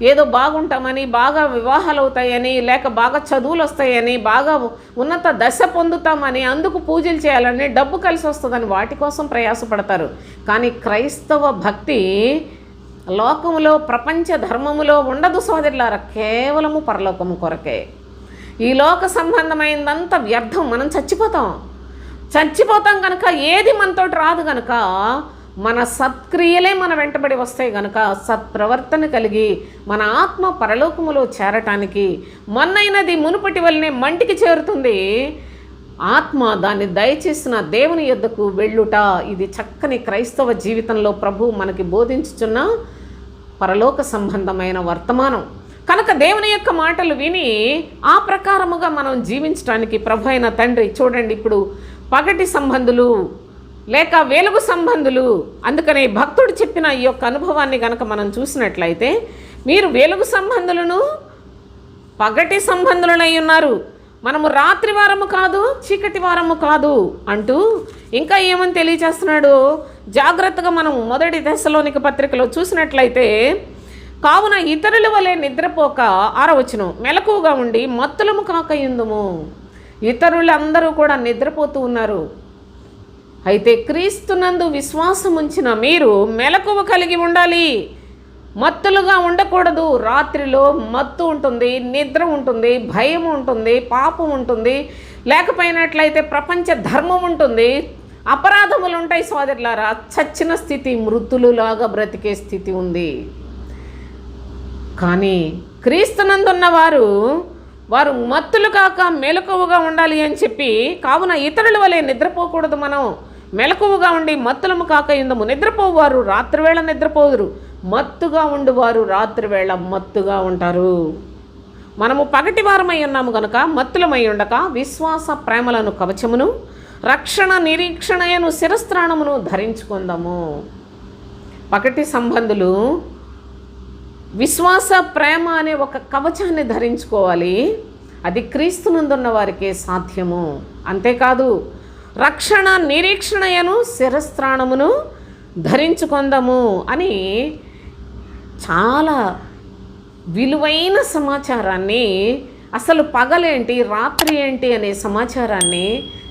ఏదో బాగుంటామని, బాగా వివాహాలు అవుతాయని, లేక బాగా చదువులు వస్తాయని, బాగా ఉన్నత దశ పొందుతామని, అందుకు పూజలు చేయాలని, డబ్బు కలిసి వస్తుందని వాటి కోసం ప్రయాసపడతారు. కానీ క్రైస్తవ భక్తి లోకములో ప్రపంచ ధర్మములో ఉండదు సోదరులారా, కేవలము పరలోకము కొరకే. ఈ లోక సంబంధమైనదంతా వ్యర్థం. మనం చచ్చిపోతాం కనుక ఏది మనతోటి రాదు కనుక మన సత్క్రియలే మన వెంటబడి వస్తాయి కనుక సత్ప్రవర్తన కలిగి మన ఆత్మ పరలోకములో చేరటానికి మొన్నైనది మునుపటి వల్లనే మంటికి చేరుతుంది. ఆత్మ దాన్ని దయచేసిన దేవుని యొద్దకు వెళ్ళుట, ఇది చక్కని క్రైస్తవ జీవితంలో ప్రభు మనకి బోధించుచున్న పరలోక సంబంధమైన వర్తమానం కనుక దేవుని యొక్క మాటలు విని ఆ ప్రకారముగా మనం జీవించడానికి ప్రభు అయిన తండ్రి చూడండి, ఇప్పుడు పగటి సంబంధులు లేక వెలుగు సంబంధులు, అందుకనే భక్తుడు చెప్పిన ఈ యొక్క అనుభవాన్ని కనుక మనం చూసినట్లయితే, మీరు వెలుగు సంబంధులను పగటి సంబంధులనై ఉన్నారు, మనము రాత్రి వారము కాదు చీకటి వారము కాదు అంటూ ఇంకా ఏమని తెలియజేస్తున్నాడు. జాగ్రత్తగా మనం 1 దశలోనిక పత్రికలో చూసినట్లయితే, కావున ఇతరుల వలె నిద్రపోక 6వ వచనం, మెలకువగా ఉండి మత్తులము కాకయుందుము. ఇతరులందరూ కూడా నిద్రపోతూ ఉన్నారు, అయితే క్రీస్తునందు విశ్వాసం ఉంచిన మీరు మెలకువ కలిగి ఉండాలి, మత్తులుగా ఉండకూడదు. రాత్రిలో మత్తు ఉంటుంది, నిద్ర ఉంటుంది, భయం ఉంటుంది, పాపం ఉంటుంది, లేకపోయినట్లయితే ప్రపంచ ధర్మం ఉంటుంది, అపరాధములు ఉంటాయి సోదరులారా. చచ్చిన స్థితి, మృతులులాగా బ్రతికే స్థితి ఉంది. కానీ క్రీస్తునందున్న వారు మత్తులు కాక మెలకువగా ఉండాలి అని చెప్పి, కావున ఇతరుల వలె నిద్రపోకూడదు, మనం మెలకువగా ఉండి మత్తులము కాక ఇందము. నిద్రపోవారు రాత్రివేళ నిద్రపోదురు, మత్తుగా ఉండువారు రాత్రివేళ మత్తుగా ఉంటారు. మనము పగటి వారమై ఉన్నాము కనుక మత్తులమై ఉండక విశ్వాస ప్రేమలను కవచమును, రక్షణ నిరీక్షణయను శిరస్త్రాణమును ధరించుకుందాము. పగటి సంబంధులు విశ్వాస ప్రేమ అనే ఒక కవచాన్ని ధరించుకోవాలి, అది క్రీస్తునందున్న వారికే సాధ్యము. అంతేకాదు రక్షణ నిరీక్షణయను శిరస్త్రాణమును ధరించుకుందాము అని చాలా విలువైన సమాచారాన్ని, అసలు పగలేంటి రాత్రి ఏంటి అనే సమాచారాన్ని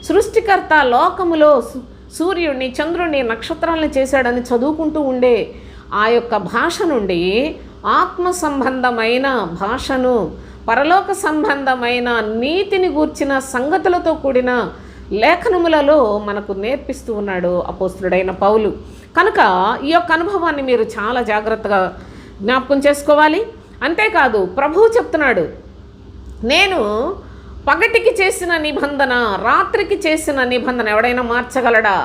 సృష్టికర్త లోకములో సూర్యుడిని చంద్రుడిని నక్షత్రాలను చేశాడని చదువుకుంటూ ఉండే ఆ యొక్క భాష నుండి ఆత్మ సంబంధమైన భాషను, పరలోక సంబంధమైన నీతిని గూర్చిన సంగతులతో కూడిన లేఖనములలో మనకు నేర్పిస్తూ ఉన్నాడు అపోస్తులుడైన పౌలు. కనుక ఈ యొక్క అనుభవాన్ని మీరు చాలా జాగ్రత్తగా జ్ఞాపకం చేసుకోవాలి. అంతేకాదు ప్రభువు చెప్తున్నాడు, నేను పగటికి చేసిన నిబంధన రాత్రికి చేసిన నిబంధన ఎవడైనా మార్చగలడా?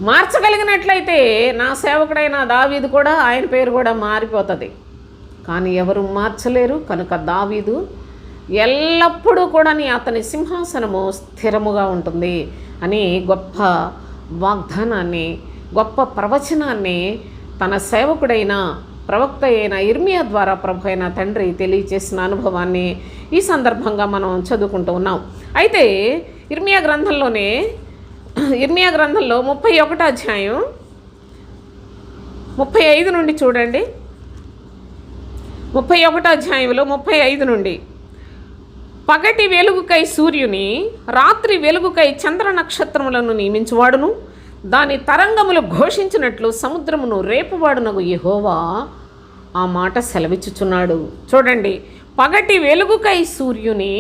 మార్చగలిగినట్లయితే నా సేవకుడైన దావీదు కూడా, ఆయన పేరు కూడా మారిపోతుంది. కానీ ఎవరు మార్చలేరు కనుక దావీదు ఎల్లప్పుడూ కూడా అతని సింహాసనము స్థిరముగా ఉంటుంది అని గొప్ప వాగ్దానాన్ని, గొప్ప ప్రవచనాన్ని తన సేవకుడైన ప్రవక్త అయిన ఇర్మియా ద్వారా ప్రభు అయిన తండ్రి తెలియచేసిన అనుభవాన్ని ఈ సందర్భంగా మనం చదువుకుంటూ ఉన్నాం. అయితే ఇర్మియా గ్రంథంలో 31వ అధ్యాయం 35 నుండి చూడండి. 31వ అధ్యాయంలో 35 నుండి, పగటి వెలుగుకై సూర్యుని, రాత్రి వెలుగుకై చంద్ర నక్షత్రములను నియమించువాడును, దాని తరంగములు ఘోషించినట్లు సముద్రమును రేపువాడునగు యెహోవా ఆ మాట సెలవిచ్చుచున్నాడు. చూడండి, పగటి వెలుగుకై సూర్యుని,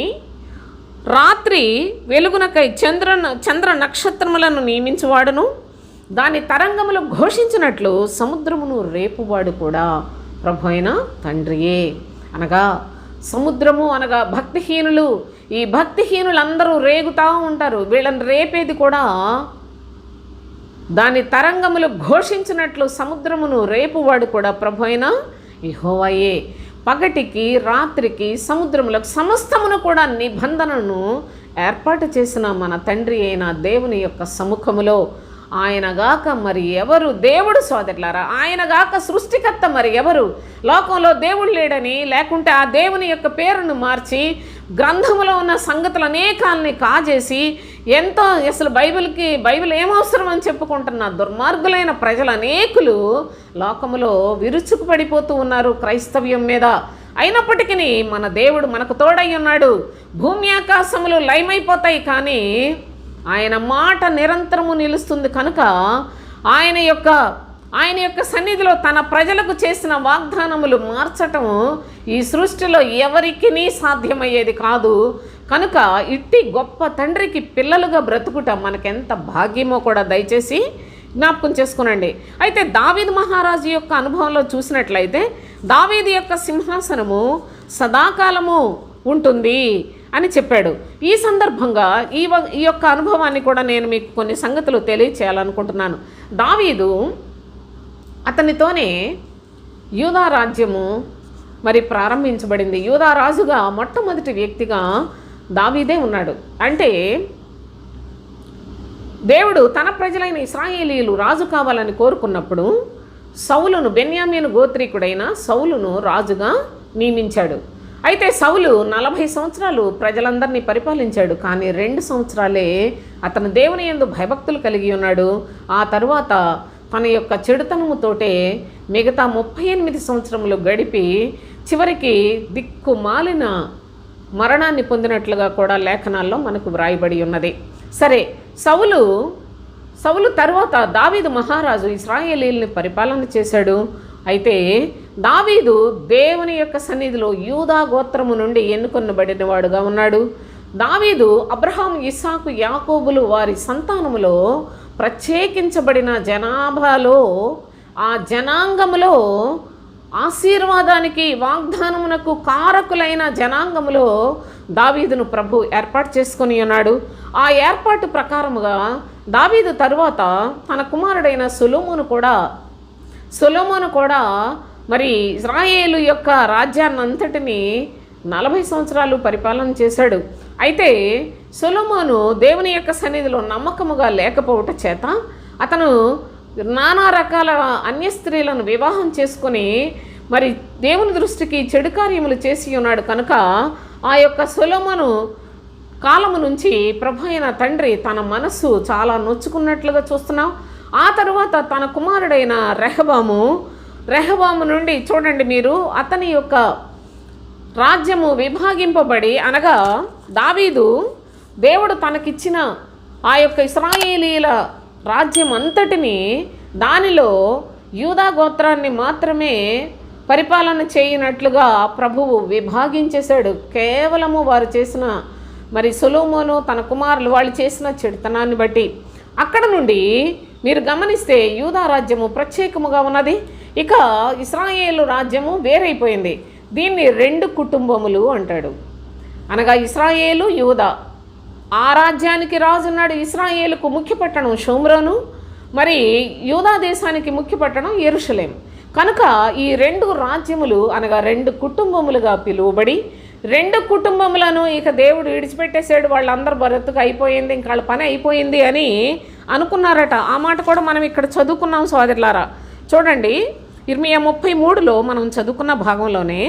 రాత్రి వెలుగునకై చంద్ర నక్షత్రములను నియమించువాడును, దాని తరంగములు ఘోషించినట్లు సముద్రమును రేపువాడు కూడా ప్రభు అయిన తండ్రియే. అనగా సముద్రము అనగా భక్తిహీనులు, ఈ భక్తిహీనులందరూ రేగుతూ ఉంటారు, వీళ్ళని రేపేది కూడా దాని తరంగములు ఘోషించినట్లు సముద్రమును రేపువాడు కూడా ప్రభు అయిన యెహోవాయే. పగటికి రాత్రికి సముద్రములకు సమస్తమును కూడా నిబంధనను ఏర్పాటు చేసిన మన తండ్రి అయిన దేవుని యొక్క సముఖములో ఆయనగాక మరి ఎవరు? దేవుడు సోదరులారా, ఆయనగాక సృష్టికర్త మరి ఎవరు? లోకంలో దేవుడు లేడని, లేకుంటే ఆ దేవుని యొక్క పేరును మార్చి గ్రంథములో ఉన్న సంగతులు అనేకాలని కాజేసి ఎంతో అసలు బైబిల్ ఏమవసరం అని చెప్పుకుంటున్న దుర్మార్గులైన ప్రజలు అనేకులు లోకములో విరుచుకుపడిపోతూ ఉన్నారు క్రైస్తవ్యం మీద. అయినప్పటికీ మన దేవుడు మనకు తోడై ఉన్నాడు. భూమి ఆకాశములు లయమైపోతాయి కానీ ఆయన మాట నిరంతరము నిలుస్తుంది కనుక ఆయన యొక్క ఆయన యొక్క సన్నిధిలో తన ప్రజలకు చేసిన వాగ్దానములు మార్చటం ఈ సృష్టిలో ఎవరికీ సాధ్యమయ్యేది కాదు. కనుక ఇట్టి గొప్ప తండ్రికి పిల్లలుగా బ్రతుకుట మనకెంత భాగ్యమో కూడా దయచేసి జ్ఞాపకం చేసుకునండి. అయితే దావీదు మహారాజు యొక్క అనుభవంలో చూసినట్లయితే దావీదు యొక్క సింహాసనము సదాకాలము ఉంటుంది అని చెప్పాడు. ఈ సందర్భంగా ఈ యొక్క అనుభవాన్ని కూడా నేను మీకు కొన్ని సంగతులు తెలియచేయాలనుకుంటున్నాను. దావీదు అతనితోనే యూదా రాజ్యము మరి ప్రారంభించబడింది. యూదా రాజుగా మొట్టమొదటి వ్యక్తిగా దావీదే ఉన్నాడు. అంటే దేవుడు తన ప్రజలైన ఇశ్రాయేలీయులు రాజు కావాలని కోరుకున్నప్పుడు సౌలును, బెన్యామీను గోత్రీకుడైన సౌలును రాజుగా నియమించాడు. అయితే సౌలు 40 సంవత్సరాలు ప్రజలందరినీ పరిపాలించాడు. కానీ 2 సంవత్సరాలే అతను దేవుని యందు భయభక్తులు కలిగి ఉన్నాడు. ఆ తరువాత తన యొక్క చెడుతనముతోటే మిగతా 38 సంవత్సరములు గడిపి చివరికి దిక్కుమాలిన మరణాన్ని పొందినట్లుగా కూడా లేఖనాల్లో మనకు వ్రాయబడి ఉన్నది. సరే, సౌలు తరువాత దావీదు మహారాజు ఇశ్రాయేలీయుల్ని పరిపాలన చేశాడు. అయితే దావీదు దేవుని యొక్క సన్నిధిలో యూదా గోత్రము నుండి ఎన్నుకొనబడిన వాడుగా ఉన్నాడు. దావీదు అబ్రహాము, ఇస్సాకు, యాకోబులు వారి సంతానములో ప్రత్యేకించబడిన జనాభాలో, ఆ జనాంగములో, ఆశీర్వాదానికి వాగ్దానమునకు కారకులైన జనాంగములో దావీదును ప్రభు ఏర్పాటు చేసుకొని ఉన్నాడు. ఆ ఏర్పాటు ప్రకారముగా దావీదు తరువాత తన కుమారుడైన సొలొమోను కూడా మరి ఇశ్రాయేలు యొక్క రాజ్యాన్నంతటిని 40 సంవత్సరాలు పరిపాలన చేశాడు. అయితే సొలొమోను దేవుని యొక్క సన్నిధిలో నమ్మకముగా లేకపోవటం చేత అతను నానా రకాల అన్య స్త్రీలను వివాహం చేసుకొని మరి దేవుని దృష్టికి చెడు కార్యములు చేసి ఉన్నాడు. కనుక ఆ యొక్క సొలొమోను కాలము నుంచి ప్రభు అయిన తండ్రి తన మనస్సు చాలా నొచ్చుకున్నట్లుగా చూస్తున్నాం. ఆ తరువాత తన కుమారుడైన రెహబాము నుండి చూడండి మీరు, అతని యొక్క రాజ్యము విభాగింపబడి, అనగా దావీదు దేవుడు తనకిచ్చిన ఆ యొక్క ఇశ్రాయేలీల రాజ్యం అంతటిని, దానిలో యూదా గోత్రాన్ని మాత్రమే పరిపాలన చేయనట్లుగా ప్రభువు విభాగించేశాడు. కేవలము వారు చేసిన మరి సొలొమోను తన కుమారులు వాళ్ళు చేసిన చెడుతనాన్ని బట్టి. అక్కడ నుండి మీరు గమనిస్తే యూదా రాజ్యము ప్రత్యేకముగా ఉన్నది, ఇక ఇశ్రాయేలు రాజ్యము వేరైపోయింది. దీన్ని 2 కుటుంబములు అంటాడు. అనగా ఇశ్రాయేలు, యూదా. ఆ రాజ్యానికి రాజున్నాడు. ఇశ్రాయేలుకు ముఖ్య పట్టణం షోమ్రోను, మరి యూదా దేశానికి ముఖ్య పట్టణం యెరూషలేం. కనుక ఈ 2 రాజ్యములు అనగా 2 కుటుంబములుగా పిలువబడి, 2 కుటుంబములను ఇక దేవుడు విడిచిపెట్టేశాడు, వాళ్ళందరూ బ్రతుకు అయిపోయింది, ఇంక వాళ్ళ పని అయిపోయింది అని అనుకున్నారట. ఆ మాట కూడా మనం ఇక్కడ చదువుకున్నాం సోదరులారా. చూడండి, ఇర్మియా 33లో మనం చదువుకున్న భాగంలోనే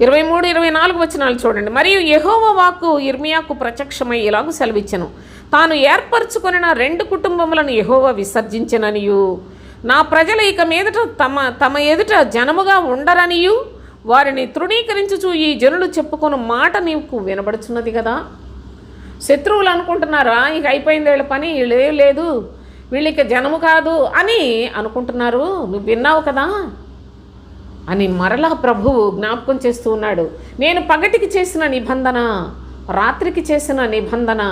23-24 వచనాలు చూడండి. మరియు యెహోవా వాక్కు ఇర్మియాకు ప్రత్యక్షమై ఇలాగూ సెలవిచ్చెను, తాను ఏర్పరచుకొనిన 2 కుటుంబములను యెహోవా విసర్జించెననియు, నా ప్రజలు ఇక మీదట తమ ఎదుట జనముగా ఉండరనియు వారిని తృణీకరించుచు ఈ జనులు చెప్పుకున్న మాట నీకు వినబడుచున్నది కదా. శత్రువులు అనుకుంటున్నారా, ఇక అయిపోయింది వీళ్ళ పని, వీళ్ళు లేదు, వీళ్ళకి జనము కాదు అని అనుకుంటున్నారు, నువ్వు విన్నావు కదా అని మరలా ప్రభువు జ్ఞాపకం చేస్తూ ఉన్నాడు. నేను పగటికి చేసిన నిబంధన, రాత్రికి చేసిన నిబంధన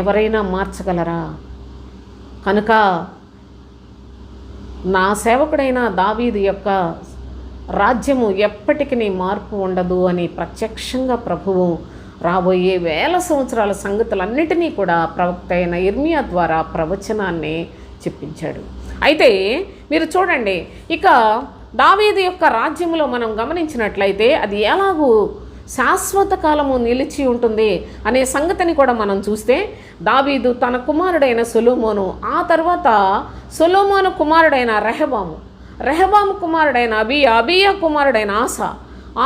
ఎవరైనా మార్చగలరా? కనుక నా సేవకుడైన దావీదు యొక్క రాజ్యము ఎప్పటికీ మార్పు ఉండదు అని ప్రత్యక్షంగా ప్రభువు రాబోయే 1000 సంవత్సరాల సంగతులన్నిటినీ కూడా ప్రవక్త అయిన ఇర్మియా ద్వారా ప్రవచనాన్ని చెప్పించాడు. అయితే మీరు చూడండి, ఇక దావీదు యొక్క రాజ్యములో మనం గమనించినట్లయితే అది ఎలాగూ శాశ్వత కాలము నిలిచి ఉంటుంది అనే సంగతిని కూడా మనం చూస్తే, దావీదు తన కుమారుడైన సొలొమోను, ఆ తర్వాత సొలొమోను కుమారుడైన రెహబాము కుమారుడైన అబియా కుమారుడైన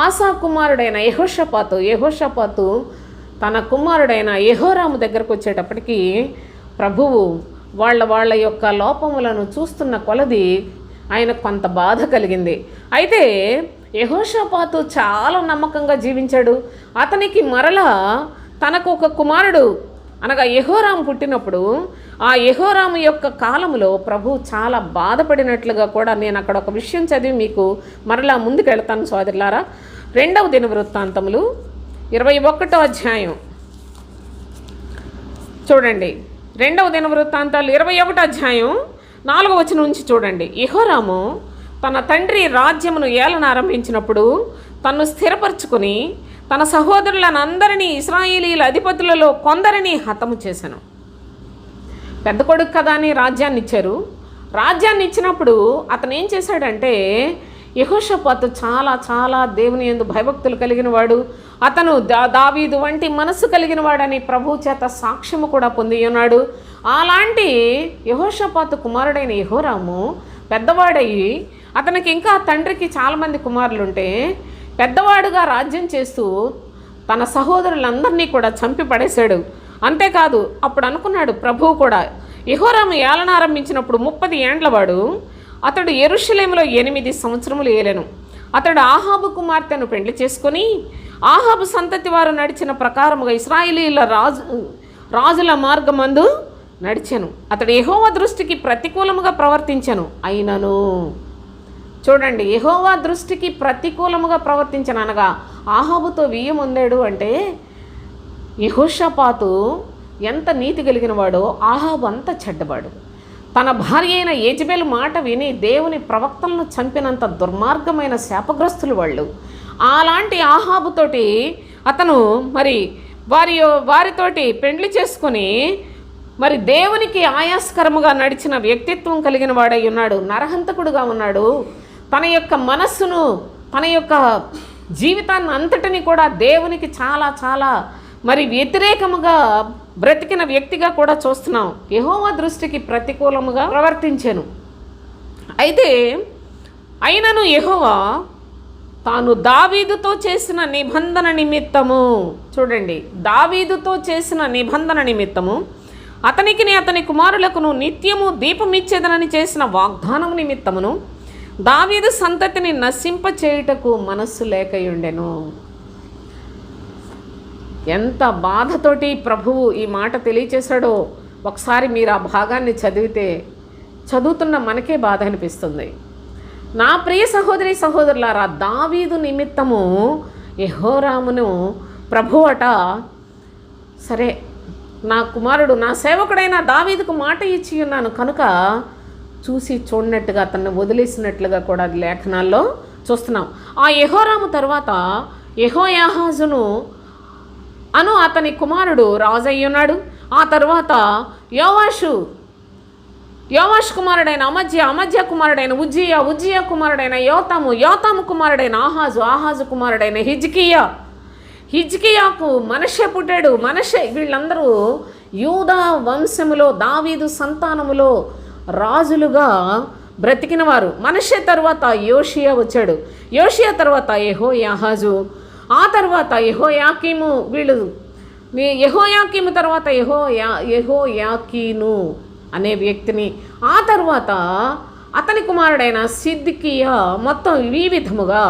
ఆసా కుమారుడైన యెహోషాపాతు తన కుమారుడైన యెహోరాము దగ్గరకు వచ్చేటప్పటికి ప్రభువు వాళ్ళ యొక్క లోపములను చూస్తున్న కొలది ఆయనకు కొంత బాధ కలిగింది. అయితే యెహోషాపాతు చాలా నమ్మకంగా జీవించాడు. అతనికి మరలా తనకు ఒక కుమారుడు అనగా యెహోరాము పుట్టినప్పుడు ఆ యెహోరాము యొక్క కాలంలో ప్రభు చాలా బాధపడినట్లుగా కూడా నేను అక్కడ ఒక విషయం చదివి మీకు మరలా ముందుకు వెళ్తాను సోదరులారా. 2వ దినవృత్తాంతములు 21వ అధ్యాయం చూడండి. 2వ దినవృత్తాంతాలు 21వ అధ్యాయం 4వ వచనం నుంచి చూడండి. యెహోరాము తన తండ్రి రాజ్యమును ఏలన ఆరంభించినప్పుడు తన్ను స్థిరపరచుకుని తన సహోదరులను అందరినీ ఇశ్రాయేలీల అధిపతులలో కొందరిని హతము చేశాను. పెద్ద కొడుకు కదా అని రాజ్యాన్ని ఇచ్చారు. రాజ్యాన్ని ఇచ్చినప్పుడు అతను ఏం చేశాడంటే, యెహోషాపాతు చాలా చాలా దేవుని యందు భయభక్తులు కలిగిన వాడు, అతను దావీదు వంటి మనస్సు కలిగిన వాడని ప్రభువు చేత సాక్ష్యము కూడా పొంది ఉన్నాడు. అలాంటి యెహోషాపాతు కుమారుడైన యెహోరాము పెద్దవాడయ్యి, అతనికి ఇంకా తండ్రికి చాలామంది కుమారులుంటే పెద్దవాడుగా రాజ్యం చేస్తూ తన సహోదరులందరినీ కూడా చంపి పడేశాడు. అంతేకాదు, అప్పుడు అనుకున్నాడు ప్రభువు కూడా, యెహోరాము ఏలన ఆరంభించినప్పుడు 30 ఏండ్లవాడు. అతడు యెరూషలేములో 8 సంవత్సరములు ఏలెను. అతడు ఆహాబు కుమార్తెను పెండ్లి చేసుకొని ఆహాబు సంతతి వారు నడిచిన ప్రకారముగా ఇశ్రాయేలీల రాజుల మార్గమందు నడిచెను. అతడు యెహోవా దృష్టికి ప్రతికూలముగా ప్రవర్తించెను. అయినను చూడండి, యెహోవా దృష్టికి ప్రతికూలముగా ప్రవర్తించను అనగా ఆహాబుతో వియ్యం పొందాడు అంటే యెహోషాపాతు ఎంత నీతి కలిగిన వాడో ఆహాబు అంత చెడ్డవాడు. తన భార్య అయిన యెజెబెలు మాట విని దేవుని ప్రవక్తలను చంపినంత దుర్మార్గమైన శాపగ్రస్తులు వాళ్ళు. అలాంటి ఆహాబుతోటి అతను మరి వారితోటి పెండ్లి చేసుకొని మరి దేవునికి ఆయాస్కరముగా నడిచిన వ్యక్తిత్వం కలిగిన వాడై ఉన్నాడు. నరహంతకుడుగా ఉన్నాడు. తన యొక్క మనస్సును, తన యొక్క జీవితాన్ని అంతటిని కూడా దేవునికి చాలా చాలా మరి వ్యతిరేకముగా బ్రతికిన వ్యక్తిగా కూడా చూస్తున్నాం. యెహోవా దృష్టికి ప్రతికూలముగా ప్రవర్తించెను. అయితే అయినను యెహోవా తాను దావీదుతో చేసిన నిబంధన నిమిత్తము, చూడండి, దావీదుతో చేసిన నిబంధన నిమిత్తము అతనికిని అతని కుమారులకును నిత్యము దీపమిచ్చేదనని చేసిన వాగ్దానం నిమిత్తమును దావీదు సంతతిని నశింప చేయుటకు మనస్సు లేకయుండెను. ఎంత బాధతోటి ప్రభువు ఈ మాట తెలియచేశాడో ఒకసారి మీరు ఆ భాగాన్ని చదివితే చదువుతున్న మనకే బాధ అనిపిస్తుంది. నా ప్రియ సహోదరి సహోదరులారా, దావీదు నిమిత్తము యెహోరామును ప్రభువట సరే, నా కుమారుడు నా సేవకుడైన దావీదుకు మాట ఇచ్చి ఉన్నాను కనుక చూసి చూడనట్టుగా అతన్ని వదిలేసినట్లుగా కూడా లేఖనాల్లో చూస్తున్నాం. ఆ యెహోరాము తర్వాత యెహోయాహాజును అతని కుమారుడు రాజు అయ్యున్నాడు. ఆ తర్వాత యోవాషు కుమారుడైన అమజ్య కుమారుడైన ఉజ్జియా కుమారుడైన యోతాము కుమారుడైన ఆహాజు కుమారుడైన హిజ్కియాకు మనషే పుట్టాడు. వీళ్ళందరూ యూదా వంశములో దావీదు సంతానములో రాజులుగా బ్రతికిన వారు. మనషే తర్వాత యోషియా వచ్చాడు. యోషియా తర్వాత యెహోయాహాజు, ఆ తర్వాత యెహోయాకీము. యెహోయాకీము తర్వాత యెహోయాకీను అనే వ్యక్తిని, ఆ తర్వాత అతని కుమారుడైన సిద్కియా. మొత్తం ఈ విధముగా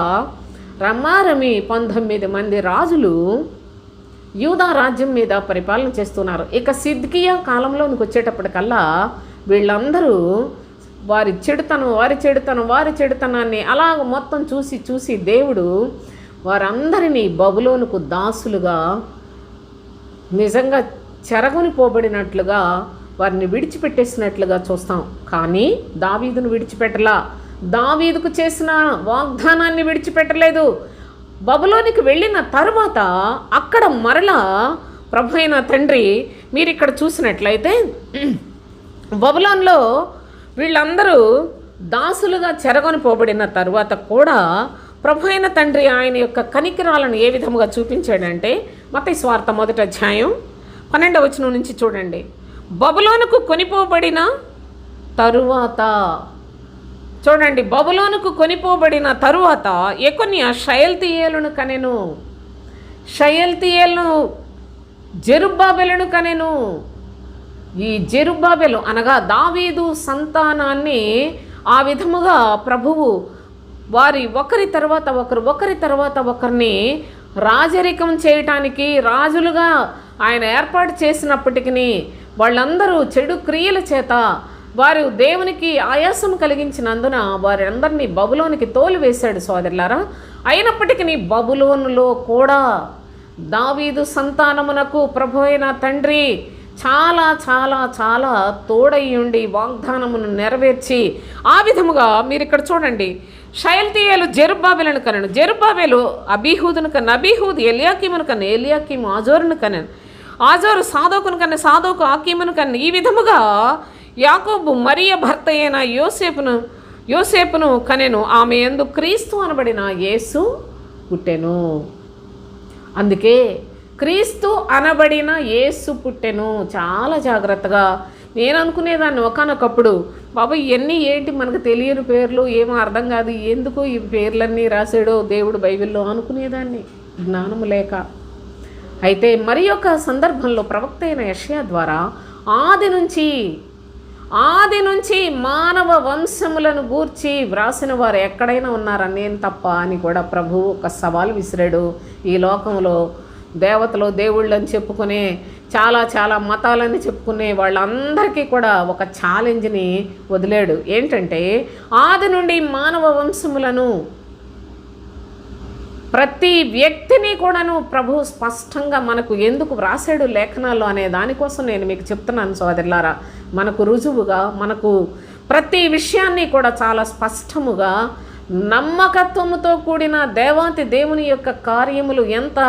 రమారమి 19 మంది రాజులు యూదా రాజ్యం మీద పరిపాలన చేస్తున్నారు. ఇక సిద్కియా కాలంలోనికి వచ్చేటప్పటికల్లా వీళ్ళందరూ వారి చెడుతనాన్ని అలాగ మొత్తం చూసి దేవుడు వారందరినీ బబులోనుకు దాసులుగా నిజంగా చెరగొని పోబడినట్లుగా వారిని విడిచిపెట్టేసినట్లుగా చూస్తాం. కానీ దావీదును విడిచిపెట్టలా. దావీదుకు చేసిన వాగ్దానాన్ని విడిచిపెట్టలేదు. బబులోనికి వెళ్ళిన తర్వాత అక్కడ మరలా ప్రభు అయిన తండ్రి, మీరు ఇక్కడ చూసినట్లయితే బబులోన్లో వీళ్ళందరూ దాసులుగా చెరగొని పోబడిన తర్వాత కూడా ప్రభు అయిన తండ్రి ఆయన యొక్క కనికరాలను ఏ విధముగా చూపించాడంటే మత్తయి సువార్త 1వ అధ్యాయం 12వ వచనం నుంచి చూడండి. బబులోనుకు కొనిపోబడిన తరువాత, చూడండి, బబులోనుకు కొనిపోబడిన తరువాత యెకొన్యా షయల్తీయేలును కనెను. షయల్తీయేలును జెరుబ్బాబెలును కనెను. ఈ జెరుబ్బాబెలు అనగా దావీదు సంతానాన్ని ఆ విధముగా ప్రభువు ఒకరి తర్వాత ఒకరిని రాజరికం చేయటానికి రాజులుగా ఆయన ఏర్పాటు చేసినప్పటికీ వాళ్ళందరూ చెడు క్రియల చేత వారు దేవునికి ఆయాసం కలిగించినందున వారందరినీ బబులోనికి తోలివేశాడు సోదరులారా. అయినప్పటికీ బబులోనులో కూడా దావీదు సంతానమునకు ప్రభు అయిన తండ్రి చాలా చాలా చాలా తోడయ్యుండి వాగ్దానమును నెరవేర్చి ఆ విధముగా మీరు ఇక్కడ చూడండి, షయల్తీయేలు జెరుబ్బాబెలును కనెను, జెరుబ్బాబెలు అబీహూదును కన్ను, అబీహూదు ఎలియాకీమును కన్ను, ఎలియాకీము ఆజోరును కనెను, ఆజోరు సాదోకును కన్ను, సాదోకు ఆకీమును కన్ను. ఈ విధముగా యాకోబు మరియ భర్త అయిన యోసేపును కనెను. ఆమె యందు క్రీస్తు అనబడిన యేసు పుట్టెను. అందుకే క్రీస్తు అనబడిన యేసు పుట్టెను. చాలా జాగ్రత్తగా నేను అనుకునేదాన్ని ఒకనొకప్పుడు, బాబా ఇవన్నీ ఏంటి మనకు తెలియని పేర్లు, ఏమో అర్థం కాదు, ఎందుకు ఈ పేర్లన్నీ రాశాడో దేవుడు బైబిల్లో అనుకునేదాన్ని జ్ఞానము లేక. అయితే మరి ఒక సందర్భంలో ప్రవక్త అయిన యెషయా ద్వారా ఆది నుంచి మానవ వంశములను గూర్చి వ్రాసిన వారు ఎక్కడైనా ఉన్నారా నేను తప్ప అని కూడా ప్రభువు ఒక సవాల్ విసిరాడు. ఈ లోకంలో దేవతలు దేవుళ్ళు అని చెప్పుకునే చాలా చాలా మతాలని చెప్పుకునే వాళ్ళందరికీ కూడా ఒక ఛాలెంజ్ని వదిలాడు. ఏంటంటే ఆది నుండి మానవ వంశములను ప్రతి వ్యక్తిని కూడాను ప్రభు స్పష్టంగా మనకు ఎందుకు వ్రాసాడు లేఖనాల్లో అనే దానికోసం నేను మీకు చెప్తున్నాను సోదరులారా. మనకు రుజువుగా, మనకు ప్రతి విషయాన్ని కూడా చాలా స్పష్టముగా నమ్మకత్వముతో కూడిన దేవాతి దేవుని యొక్క కార్యములు ఎంత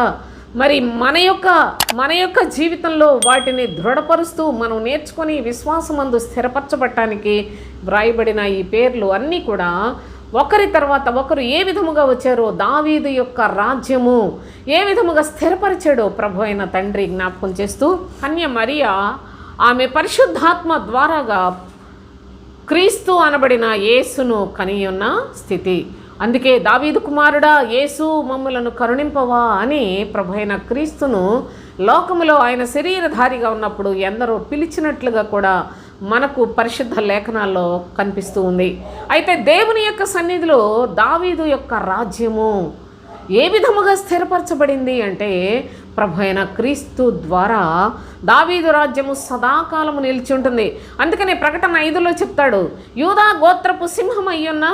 మరి మన యొక్క జీవితంలో వాటిని దృఢపరుస్తూ మనం నేర్చుకొని విశ్వాసమందు స్థిరపరచబడటానికి వ్రాయబడిన ఈ పేర్లు అన్నీ కూడా ఒకరి తర్వాత ఒకరు ఏ విధముగా వచ్చారో, దావీదు యొక్క రాజ్యము ఏ విధముగా స్థిరపరిచాడో ప్రభు అయిన తండ్రి జ్ఞాపకం చేస్తూ, కన్య మరియా ఆమె పరిశుద్ధాత్మ ద్వారాగా క్రీస్తు అనబడిన యేసును కనియున్న స్థితి. అందుకే దావీదు కుమారుడా యేసు మమ్ములను కరుణింపవా అని ప్రభు అయిన క్రీస్తును లోకములో ఆయన శరీరధారిగా ఉన్నప్పుడు ఎందరో పిలిచినట్లుగా కూడా మనకు పరిశుద్ధ లేఖనాల్లో కనిపిస్తూ ఉంది. అయితే దేవుని యొక్క సన్నిధిలో దావీదు యొక్క రాజ్యము ఏ విధముగా స్థిరపరచబడింది అంటే ప్రభు అయిన క్రీస్తు ద్వారా దావీదు రాజ్యము సదాకాలము నిలిచి ఉంటుంది. అందుకనే ప్రకటన 5లో చెప్తాడు, యూదా గోత్రపు సింహం అయ్యున్న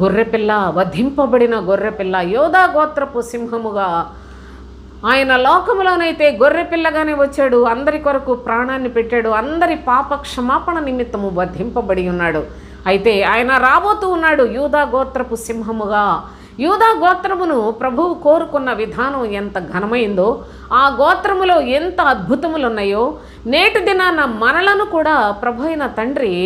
గొర్రెపిల్ల, వధింపబడిన గొర్రెపిల్ల, యోధా గోత్రపు సింహముగా ఆయన లోకములోనైతే గొర్రెపిల్లగానే వచ్చాడు, అందరి కొరకు ప్రాణాన్ని పెట్టాడు, అందరి పాప క్షమాపణ నిమిత్తము వధింపబడి ఉన్నాడు. అయితే ఆయన రాబోతూ ఉన్నాడు యూదా గోత్రపు సింహముగా. యూదా గోత్రమును ప్రభువు కోరుకున్న విధానం ఎంత ఘనమైందో, ఆ గోత్రములో ఎంత అద్భుతములు ఉన్నాయో, నేటి దినాన మనలను కూడా ప్రభు అయిన తండ్రి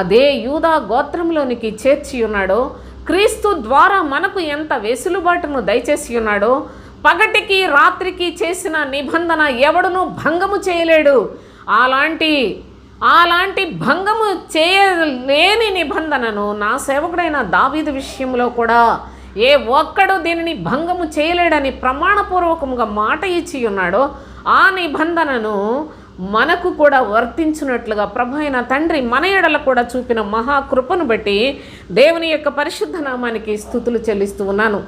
అదే యూదా గోత్రంలోనికి చేర్చి ఉన్నాడో, క్రీస్తు ద్వారా మనకు ఎంత వెసులుబాటును దయచేసి ఉన్నాడో, పగటికి రాత్రికి చేసిన నిబంధన ఎవడునూ భంగము చేయలేడు. అలాంటి భంగము చేయలేని నిబంధనను నా సేవకుడైన దావీదు విషయంలో కూడా ఏ ఒక్కడు దీనిని భంగము చేయలేడని ప్రమాణపూర్వకంగా మాట ఇచ్చి ఉన్నాడో, ఆ నిబంధనను మనకు కూడా వర్తించినట్లుగా ప్రభు అయిన తండ్రి మన ఎడల కూడా చూపిన మహాకృపను బట్టి దేవుని యొక్క పరిశుద్ధ నామానికి స్తుతులు చెల్లిస్తూ ఉన్నాను.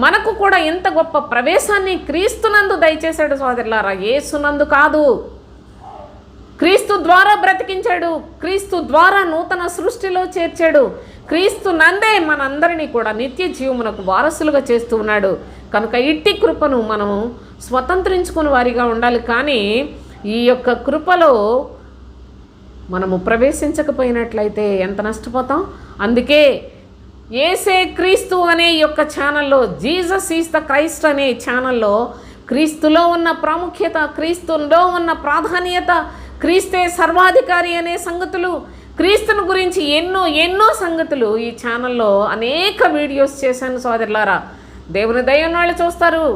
మనకు కూడా ఎంత గొప్ప ప్రవేశాన్ని క్రీస్తునందు దయచేశాడు సోదరులారా. యేసునందు కాదు, క్రీస్తు ద్వారా బ్రతికించాడు, క్రీస్తు ద్వారా నూతన సృష్టిలో చేర్చాడు, క్రీస్తు నందే మనందరినీ కూడా నిత్య జీవమునకు వారసులుగా చేస్తూ ఉన్నాడు. కనుక ఇట్టి కృపను మనము స్వతంత్రించుకుని వారిగా ఉండాలి. కానీ ఈ యొక్క కృపలో మనము ప్రవేశించకపోయినట్లయితే ఎంత నష్టపోతాం. అందుకే యేసే క్రీస్తు అనే యొక్క ఛానల్లో, జీసస్ ఈజ్ ద క్రైస్ట్ అనే ఛానల్లో క్రీస్తులో ఉన్న ప్రాముఖ్యత, క్రీస్తులో ఉన్న ప్రాధాన్యత, క్రీస్తే సర్వాధికారి అనే సంగతులు, క్రీస్తుని గురించి ఎన్నో సంగతులు ఈ ఛానల్లో అనేక వీడియోస్ చేశాను సోదరులారా. దేవుని దయ ఉన్న వాళ్ళు చూస్తారు.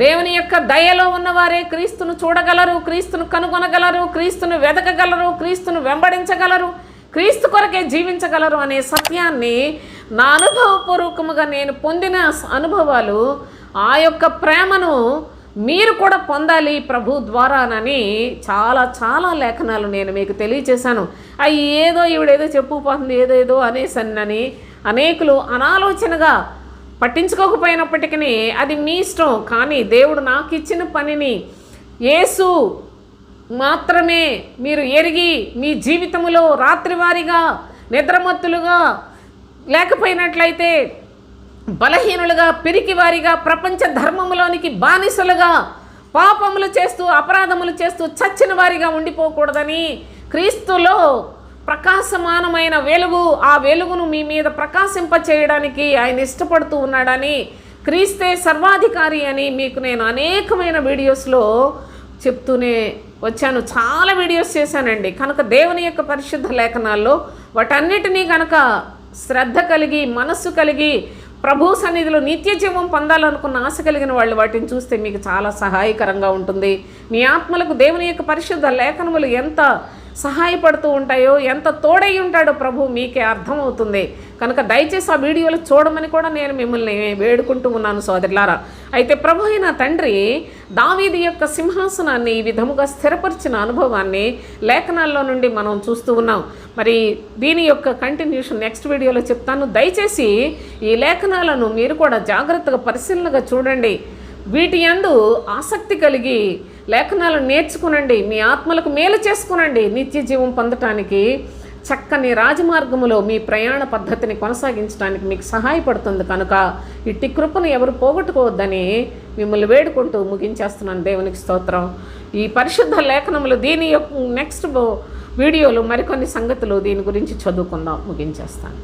దేవుని యొక్క దయలో ఉన్నవారే క్రీస్తును చూడగలరు, క్రీస్తును కనుగొనగలరు, క్రీస్తును వెదకగలరు, క్రీస్తును వెంబడించగలరు, క్రీస్తు కొరకే జీవించగలరు అనే సత్యాన్ని నా అనుభవపూర్వకముగా నేను పొందిన అనుభవాలు, ఆ యొక్క ప్రేమను మీరు కూడా పొందాలి ప్రభు ద్వారానని చాలా చాలా లేఖనాలు నేను మీకు తెలియచేశాను. అవి ఈవిడేదో చెప్పుకుపోతుంది, ఏదో అనేసన్నని అనేకులు అనాలోచనగా పట్టించుకోకపోయినప్పటికీ అది మీ ఇష్టం. కానీ దేవుడు నాకు ఇచ్చిన పనిని, యేసు మాత్రమే మీరు ఎరిగి మీ జీవితంలో రాత్రివారీగా నిద్రమత్తులుగా లేకపోయినట్లయితే బలహీనులుగా పిరికివారిగా ప్రపంచ ధర్మములోనికి బానిసలుగా పాపములు చేస్తూ అపరాధములు చేస్తూ చచ్చిన వారిగా ఉండిపోకూడదని క్రీస్తులో ప్రకాశమానమైన వెలుగు, ఆ వెలుగును మీ మీద ప్రకాశింపచేయడానికి ఆయన ఇష్టపడుతూ ఉన్నాడని, క్రీస్తే సర్వాధికారి అని మీకు నేను అనేకమైన వీడియోస్లో చెప్తూనే వచ్చాను. చాలా వీడియోస్ చేశానండి. కనుక దేవుని యొక్క పరిశుద్ధ లేఖనాల్లో వాటన్నిటినీ కనుక శ్రద్ధ కలిగి మనస్సు కలిగి ప్రభు సన్నిధిలో నిత్య జీవం పొందాలనుకున్న ఆశ కలిగిన వాళ్ళు వాటిని చూస్తే మీకు చాలా సహాయకరంగా ఉంటుంది. మీ ఆత్మలకు దేవుని యొక్క పరిశుద్ధ లేఖనములు ఎంత సహాయపడుతూ ఉంటాయో, ఎంత తోడై ఉంటాడో ప్రభు మీకే అర్థమవుతుంది. కనుక దయచేసి ఆ వీడియోలు చూడమని కూడా నేను మిమ్మల్ని వేడుకుంటూ ఉన్నాను సోదరులారా. అయితే ప్రభు అయిన తండ్రి దావీదు యొక్క సింహాసనాన్ని ఈ విధముగా స్థిరపరిచిన అనుభవాన్ని లేఖనాల్లో నుండి మనం చూస్తూ ఉన్నాం. మరి దీని యొక్క కంటిన్యూషన్ నెక్స్ట్ వీడియోలో చెప్తాను. దయచేసి ఈ లేఖనాలను మీరు కూడా జాగ్రత్తగా పరిశీలనగా చూడండి. వీటి యందు ఆసక్తి కలిగి లేఖనాలను నేర్చుకునండి. మీ ఆత్మలకు మేలు చేసుకునండి. నిత్య జీవం పొందటానికి చక్కని రాజమార్గములో మీ ప్రయాణ పద్ధతిని కొనసాగించడానికి మీకు సహాయపడుతుంది. కనుక ఇట్టి కృపను ఎవరు పోగొట్టుకోవద్దని మిమ్మల్ని వేడుకుంటూ ముగించేస్తున్నాను. దేవునికి స్తోత్రం. ఈ పరిశుద్ధ లేఖనములు దీని యొక్క నెక్స్ట్ వీడియోలో మరికొన్ని సంగతులు దీని గురించి చదువుకుందాం. ముగించేస్తాను.